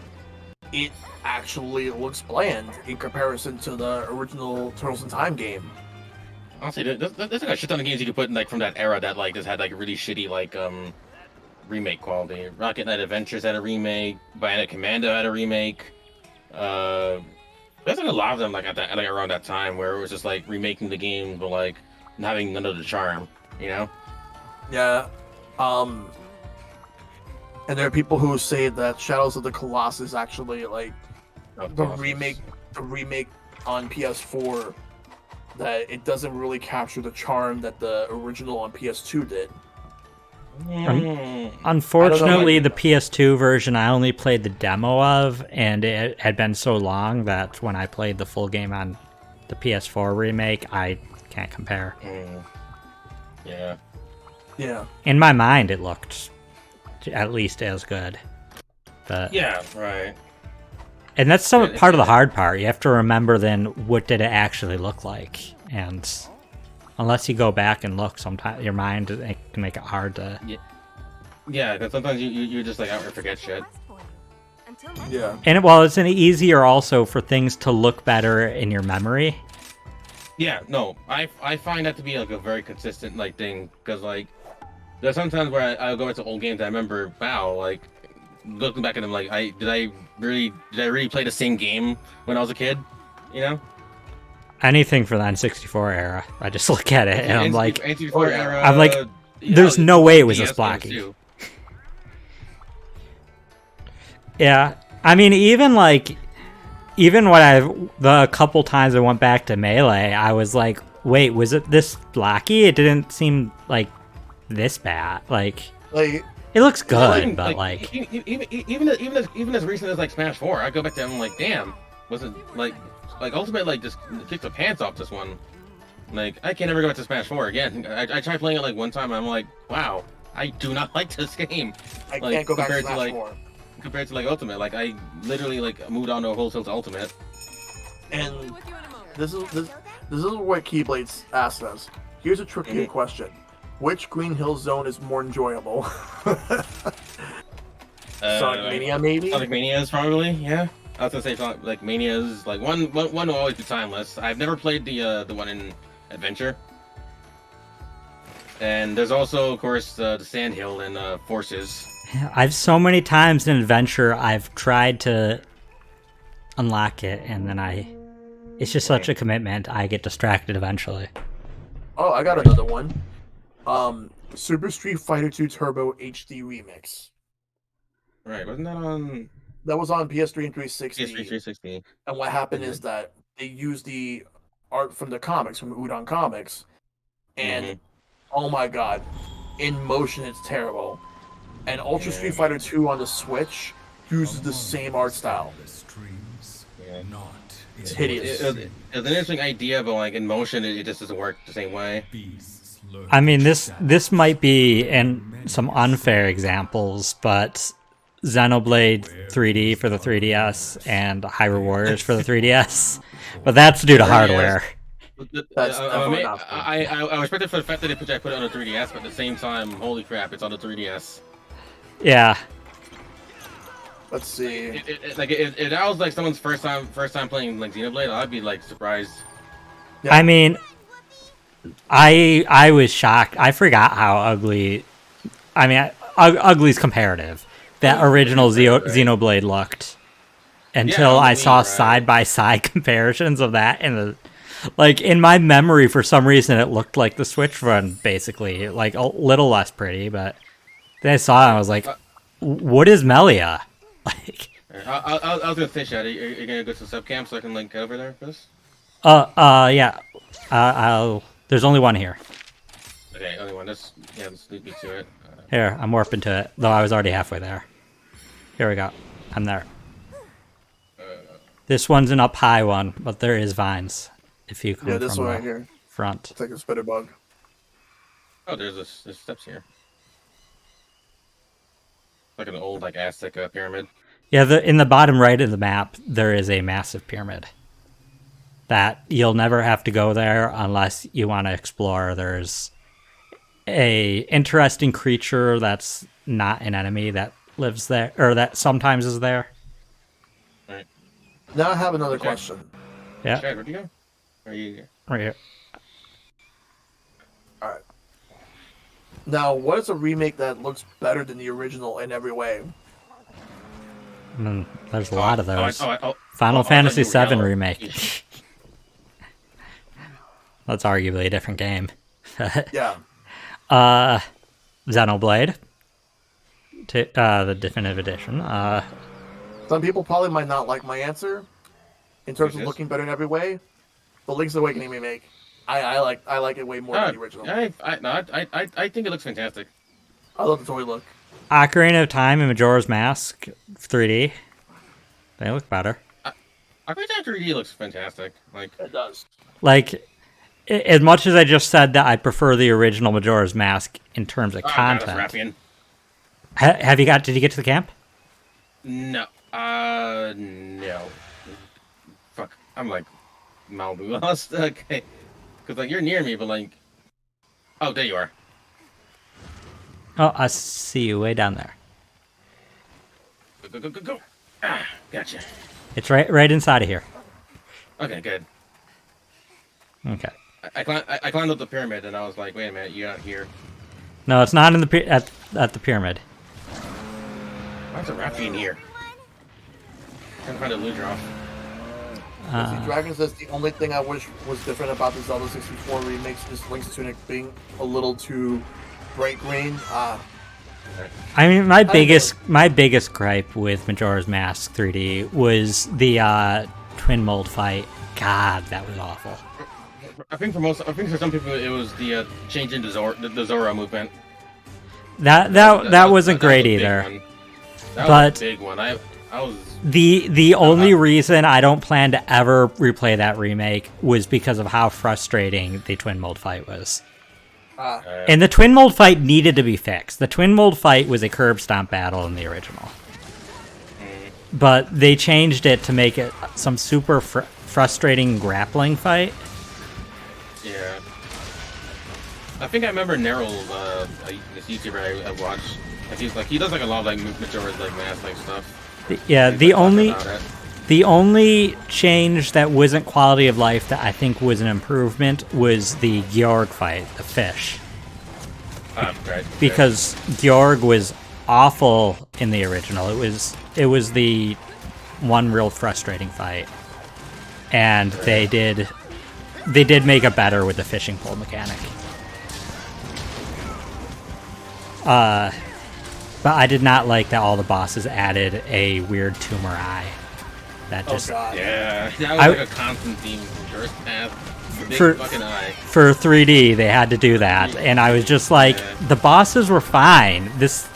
it actually looks bland in comparison to the original Turtles in Time game. Honestly, there's like a shit ton of games you could put in like from that era that like just had like really shitty like remake quality. Rocket Knight Adventures had a remake. Bionic Commando had a remake. There's like a lot of them like around that time where it was just like remaking the game but like having none of the charm, you know? Yeah. And there are people who say that Shadows of the Colossus actually like the remake on PS4, that it doesn't really capture the charm that the original on PS2 did. Unfortunately, the PS2 version I only played the demo of, and it had been so long that when I played the full game on the PS4 remake, I can't compare. Yeah. In my mind, it looked at least as good. But yeah, right. And that's part of the hard part. You have to remember then what did it actually look like, and unless you go back and look, sometimes your mind can make it hard to. Yeah, because sometimes you just like outright forget shit. Yeah. And well, it's an easier also for things to look better in your memory. Yeah, no, I find that to be like a very consistent like thing because like there's sometimes where I'll go into old games and I remember, wow, like looking back at them, like did I really play the same game when I was a kid, you know? Anything for the N64 era, I just look at it and I'm like, N64 era, I'm like, there's no way it was this blocky. Yeah, I mean, even when the couple times I went back to Melee, I was like, wait, was it this blocky? It didn't seem like this bad. Like Like it looks good, but like even as recent as like Smash 4, I go back to it and I'm like, damn, was it like Ultimate like just kicked the pants off this one. Like I can't ever go back to Smash 4 again. I tried playing it like one time and I'm like, wow, I do not like this game. I like, can't go back to compared Smash to 4. Compared to like Ultimate, like I literally like moved on to a wholesale to Ultimate. And this is what Keyblades asked us. Here's a tricky question: which Green Hill Zone is more enjoyable? Sonic Mania, maybe. Sonic Mania is probably, yeah. I was gonna say Sonic, like Mania is like one will always be timeless. I've never played the one in Adventure. And there's also, of course, the Sandhill and Forces. I've so many times in Adventure I've tried to unlock it and then it's just such a commitment. I get distracted eventually. Oh, I got another one. Super Street Fighter 2 Turbo HD Remix. Right, wasn't that on? That was on PS3 and 360. PS3 360. And what happened is that they used the art from the comics, from Udon Comics, and oh my god, in motion it's terrible. And Ultra Street Fighter 2 on the Switch uses the same art style. It's hideous. It's an interesting idea, but like in motion, it just doesn't work the same way. I mean, this might be in some unfair examples, but Xenoblade 3D for the 3DS and Hyrule Warriors for the 3DS, but that's due to hardware. I respect it for the fact that I put it on the 3DS, but at the same time, holy crap, it's on the 3DS. Yeah. Let's see. If that was like someone's first time playing like Xenoblade, I'd be like surprised. Yeah. I mean, I was shocked. I forgot how ugly. I mean, ugly's comparative. That original Xenoblade looked until I saw side by side comparisons of that, and like in my memory, for some reason, it looked like the Switch one, basically, like a little less pretty. But then I saw it, and I was like, "What is Melia?" Like, I was gonna say, Shad, are you gonna go to the subcamp so I can like get over there for this? Yeah. There's only one here. Okay, only one. Let's lead me to it. Here, I'm warping to it, though I was already halfway there. Here we go. I'm there. This one's an up high one, but there is vines. If you come this from one the right here. front. It's like a spider bug. Oh, there's steps here. Like an old like Aztec pyramid. Yeah, in the bottom right of the map, there is a massive pyramid. That you'll never have to go there unless you want to explore. There's a interesting creature that's not an enemy that lives there, or that sometimes is there. Right. Now I have another question. Yeah. Chad, where'd you go? Are you here? Right here. All right. Now, what is a remake that looks better than the original in every way? There's a lot of those. Final Fantasy VII remake. That's arguably a different game. Yeah. Xenoblade. The definitive edition. Some people probably might not like my answer in terms of looking better in every way. The Link's Awakening remake. I like it way more than the original. I think it looks fantastic. I love the toy look. Ocarina of Time and Majora's Mask 3D. They look better. Ocarina of 3D looks fantastic. Like it does. Like, as much as I just said that I prefer the original Majora's Mask in terms of content. Did you get to the camp? No. No. Fuck. I'm like Malibu lost. Okay. Because like you're near me, but like, oh, there you are. Oh, I see you way down there. Go. Gotcha. It's right inside of here. Okay, good. Okay. I climbed up the pyramid and I was like, wait a minute, you're not here. No, it's not in the at the pyramid. Why's a Rafi in here? Trying to find a loot drop. See, Dragon says the only thing I wish was different about the Zelda 64 remakes is Link's tunic being a little too bright green. I mean, my biggest gripe with Majora's Mask 3D was the twin mold fight. God, that was awful. I think for some people it was the change into the Zora movement. That wasn't great either. That but was a big one. I was the only reason I don't plan to ever replay that remake was because of how frustrating the twin mold fight was. And the twin mold fight needed to be fixed. The twin mold fight was a curb stomp battle in the original. But they changed it to make it some super frustrating grappling fight. Yeah. I think I remember Neril, this YouTuber I watched. He does like a lot of like Majora's like Mask like stuff. Yeah, He's, the only change that wasn't quality of life that I think was an improvement was the Georg fight, the fish. Right. Because Georg was awful in the original. It was the one real frustrating fight, and they did make it better with the fishing pole mechanic. But I did not like that all the bosses added a weird tumor eye. That just yeah, that was like a constant theme from First Path. The big fucking eye. For 3D, they had to do that, and I was just like, the bosses were fine. This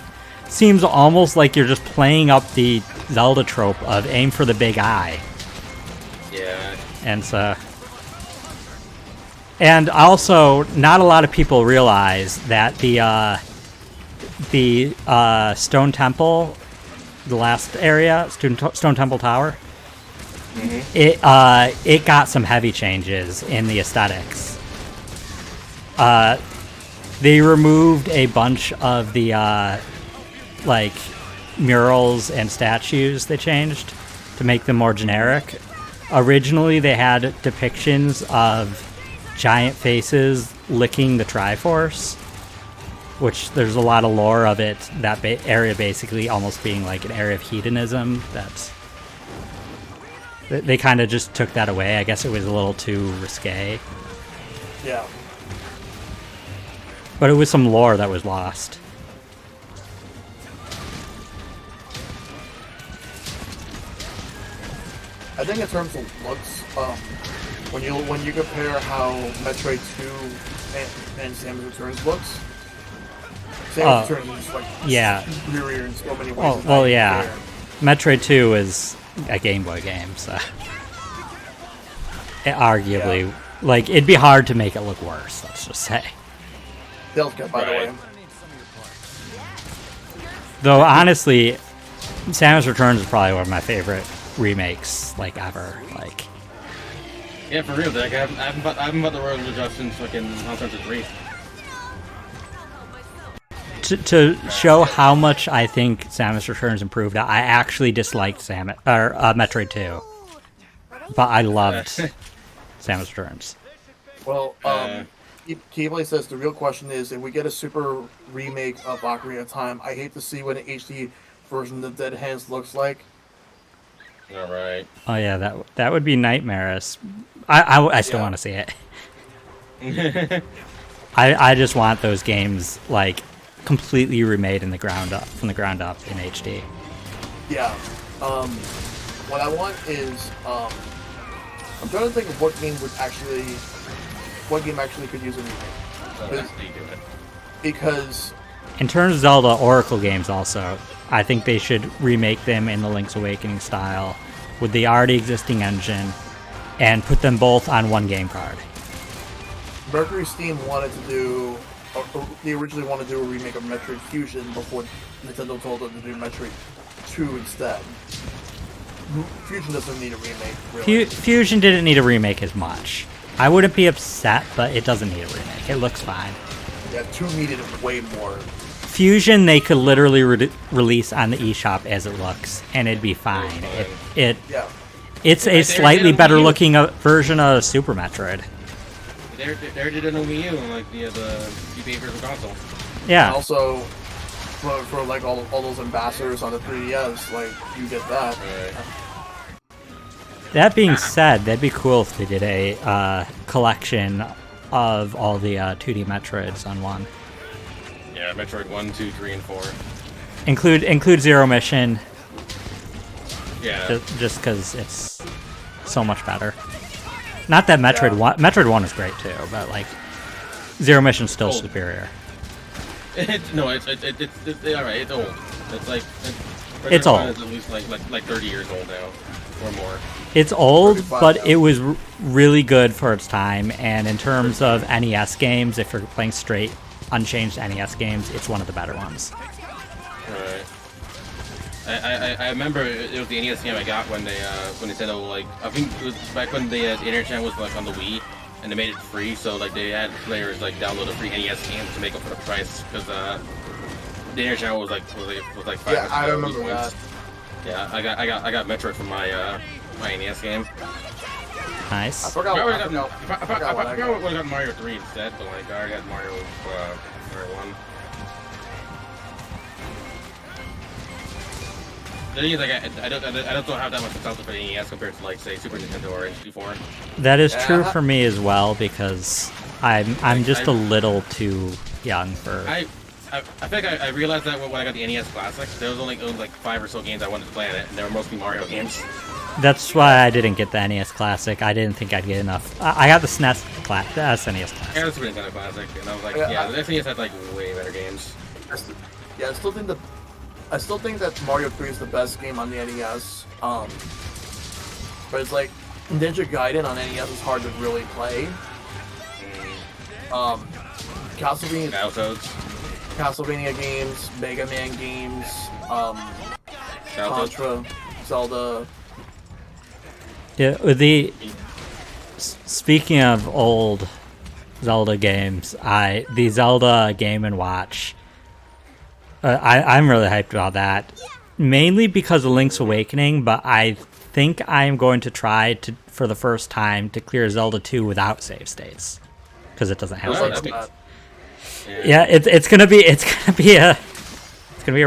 seems almost like you're just playing up the Zelda trope of aim for the big eye. Yeah. And also, not a lot of people realize that the Stone Temple, the last area, Stone Temple Tower, it got some heavy changes in the aesthetics. They removed a bunch of the like murals and statues. They changed to make them more generic. Originally, they had depictions of giant faces licking the Triforce, which there's a lot of lore of it, that area basically almost being like an area of hedonism. They kind of just took that away. I guess it was a little too risque. Yeah. But it was some lore that was lost. I think in terms of looks, when you compare how Metroid 2 and Samus Returns looks, Samus Returns is like superior in so many ways. Well, yeah. Metroid 2 is a Game Boy game, so arguably, like, it'd be hard to make it look worse. Let's just say. Delta, by the way. Though honestly, Samus Returns is probably one of my favorite remakes, like, ever. Like, yeah, for real, Dick. I haven't bought the Royal Blue since fucking Final Fantasy 3. To show how much I think Samus Returns improved, I actually disliked Metroid 2, but I loved Samus Returns. Well, Keyblade says the real question is, if we get a super remake of Ocarina of Time, I hate to see what an HD version of Dead Hands looks like. All right. Oh yeah, that would be nightmares. I still want to see it. I just want those games like completely remade from the ground up in HD. Yeah. What I want is I'm trying to think of what game actually could use a remake. Because in terms of Zelda Oracle games, also, I think they should remake them in the Link's Awakening style with the already existing engine and put them both on one game card. Mercury Steam they originally wanted to do a remake of Metroid Fusion before Nintendo told them to do Metroid 2 instead. Fusion doesn't need a remake, really. Fusion didn't need a remake as much. I wouldn't be upset, but it doesn't need a remake. It looks fine. Yeah, 2 needed way more. Fusion they could literally release on the eShop as it looks, and it'd be fine. Yeah. It's a slightly better looking version of Super Metroid. They did it on Wii U, like the behavior of the console. Yeah. And also, for like all those ambassadors on the 3DS, like you get that. That being said, that'd be cool if they did a collection of all the 2D Metroids on one. Yeah, Metroid 1, 2, 3, and 4. Include Zero Mission. Yeah. Just because it's so much better. Not that Metroid 1 is great too, but like Zero Mission's still superior. No, it's alright. It's old. It's like it's old. It's at least like 30 years old now, or more. It's old, but it was really good for its time. And in terms of NES games, if you're playing straight, unchanged NES games, it's one of the better ones. Right. I remember it was the NES game I got when they said, oh, like, I think it was back when the Internet Channel was like on the Wii, and they made it free, so like they had players like download a free NES game to make up for the price, because the Internet Channel was like 5. Yeah, I remember that. Yeah, I got Metroid from my my NES game. Nice. I forgot what I got Mario 3 instead, but like I already got Mario 1. The thing is, like, I don't have that much nostalgia for the NES compared to like say Super Nintendo or N64. That is true for me as well, because I'm just a little too young for. I think I realized that when I got the NES Classic, there was only like 5 or so games I wanted to play on it, and they were mostly Mario games. That's why I didn't get the NES Classic. I didn't think I'd get enough. I got the SNES Classic. Yeah, the Super Nintendo Classic, and I was like, the SNES had like way better games. Yeah, I still think that Mario 3 is the best game on the NES. But it's like Ninja Gaiden on NES is hard to really play. Castlevania games, Mega Man games, Contra, Zelda. Yeah, speaking of old Zelda games, the Zelda Game & Watch. I'm really hyped about that, mainly because of Link's Awakening, but I think I'm going to try for the first time to clear Zelda 2 without save states, because it doesn't have save states. Yeah, it's gonna be a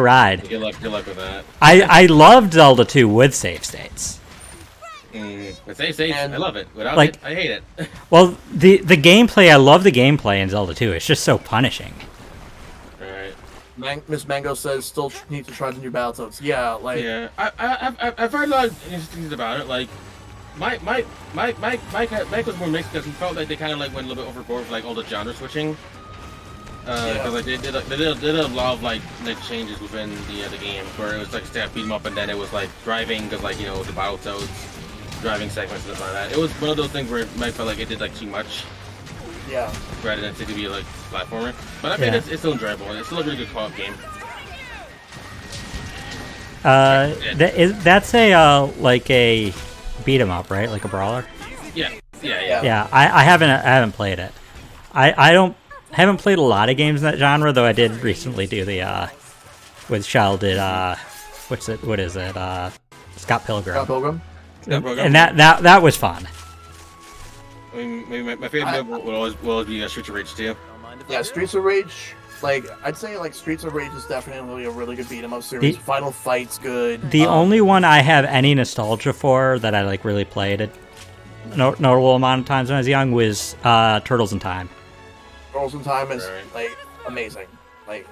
ride. Good luck with that. I loved Zelda 2 with save states. With save states, I love it. Without it, I hate it. Well, the gameplay, I love the gameplay in Zelda 2. It's just so punishing. Miss Mango says still need to try the new Battletoads. Yeah, like I've heard a lot of interesting things about it. Like Mike was more mixed because he felt like they kind of like went a little bit overboard with like all the genre switching. Because like they did a lot of like changes within the game where it was like instead of beat 'em up and then it was like driving because like the Battletoads driving segments and stuff like that. It was one of those things where Mike felt like it did like too much. Yeah. Rather than to be like platformer, but I mean it's still enjoyable. It's still a really good co-op game. That's a like a beat 'em up, right? Like a brawler. Yeah. Yeah, I haven't played it. I haven't played a lot of games in that genre, though. I did recently do the with Shell did what is it? Scott Pilgrim. And that was fun. I mean, maybe my favorite will always be Streets of Rage 2. Yeah, Streets of Rage. Like I'd say, like Streets of Rage is definitely a really good beat 'em up series. Final Fight's good. The only one I have any nostalgia for that I like really played a notable amount of times when I was young was Turtles in Time. Turtles in Time is like amazing. Like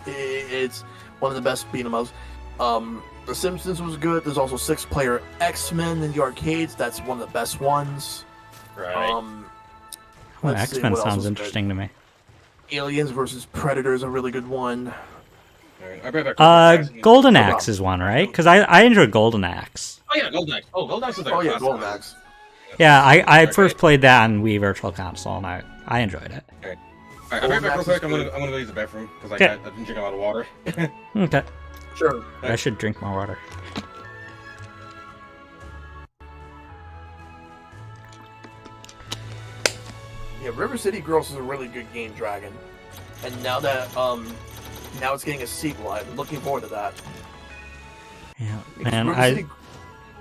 it's one of the best beat 'em ups. The Simpsons was good. There's also 6-player X-Men in the arcades. That's one of the best ones. Right. X-Men sounds interesting to me. Aliens versus Predator is a really good one. Golden Axe is one, right? Because I enjoyed Golden Axe. Oh yeah, Golden Axe. Golden Axe is like Golden Axe. Yeah, I first played that on Wii Virtual Console, and I enjoyed it. Okay. Alright, I'll be back real quick. I'm gonna go use the bathroom because I've been drinking a lot of water. Okay. Sure. I should drink more water. Yeah, River City Girls is a really good game, Dragon. And now that Now it's getting a sequel. I'm looking forward to that. Yeah, Because man, River City...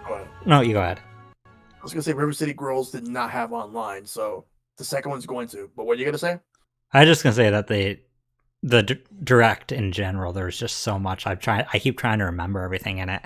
Go ahead. No, you go ahead. I was gonna say River City Girls did not have online, so the second one's going to. But what are you gonna say? I was just gonna say that the direct in general, there's just so much. I keep trying to remember everything in it.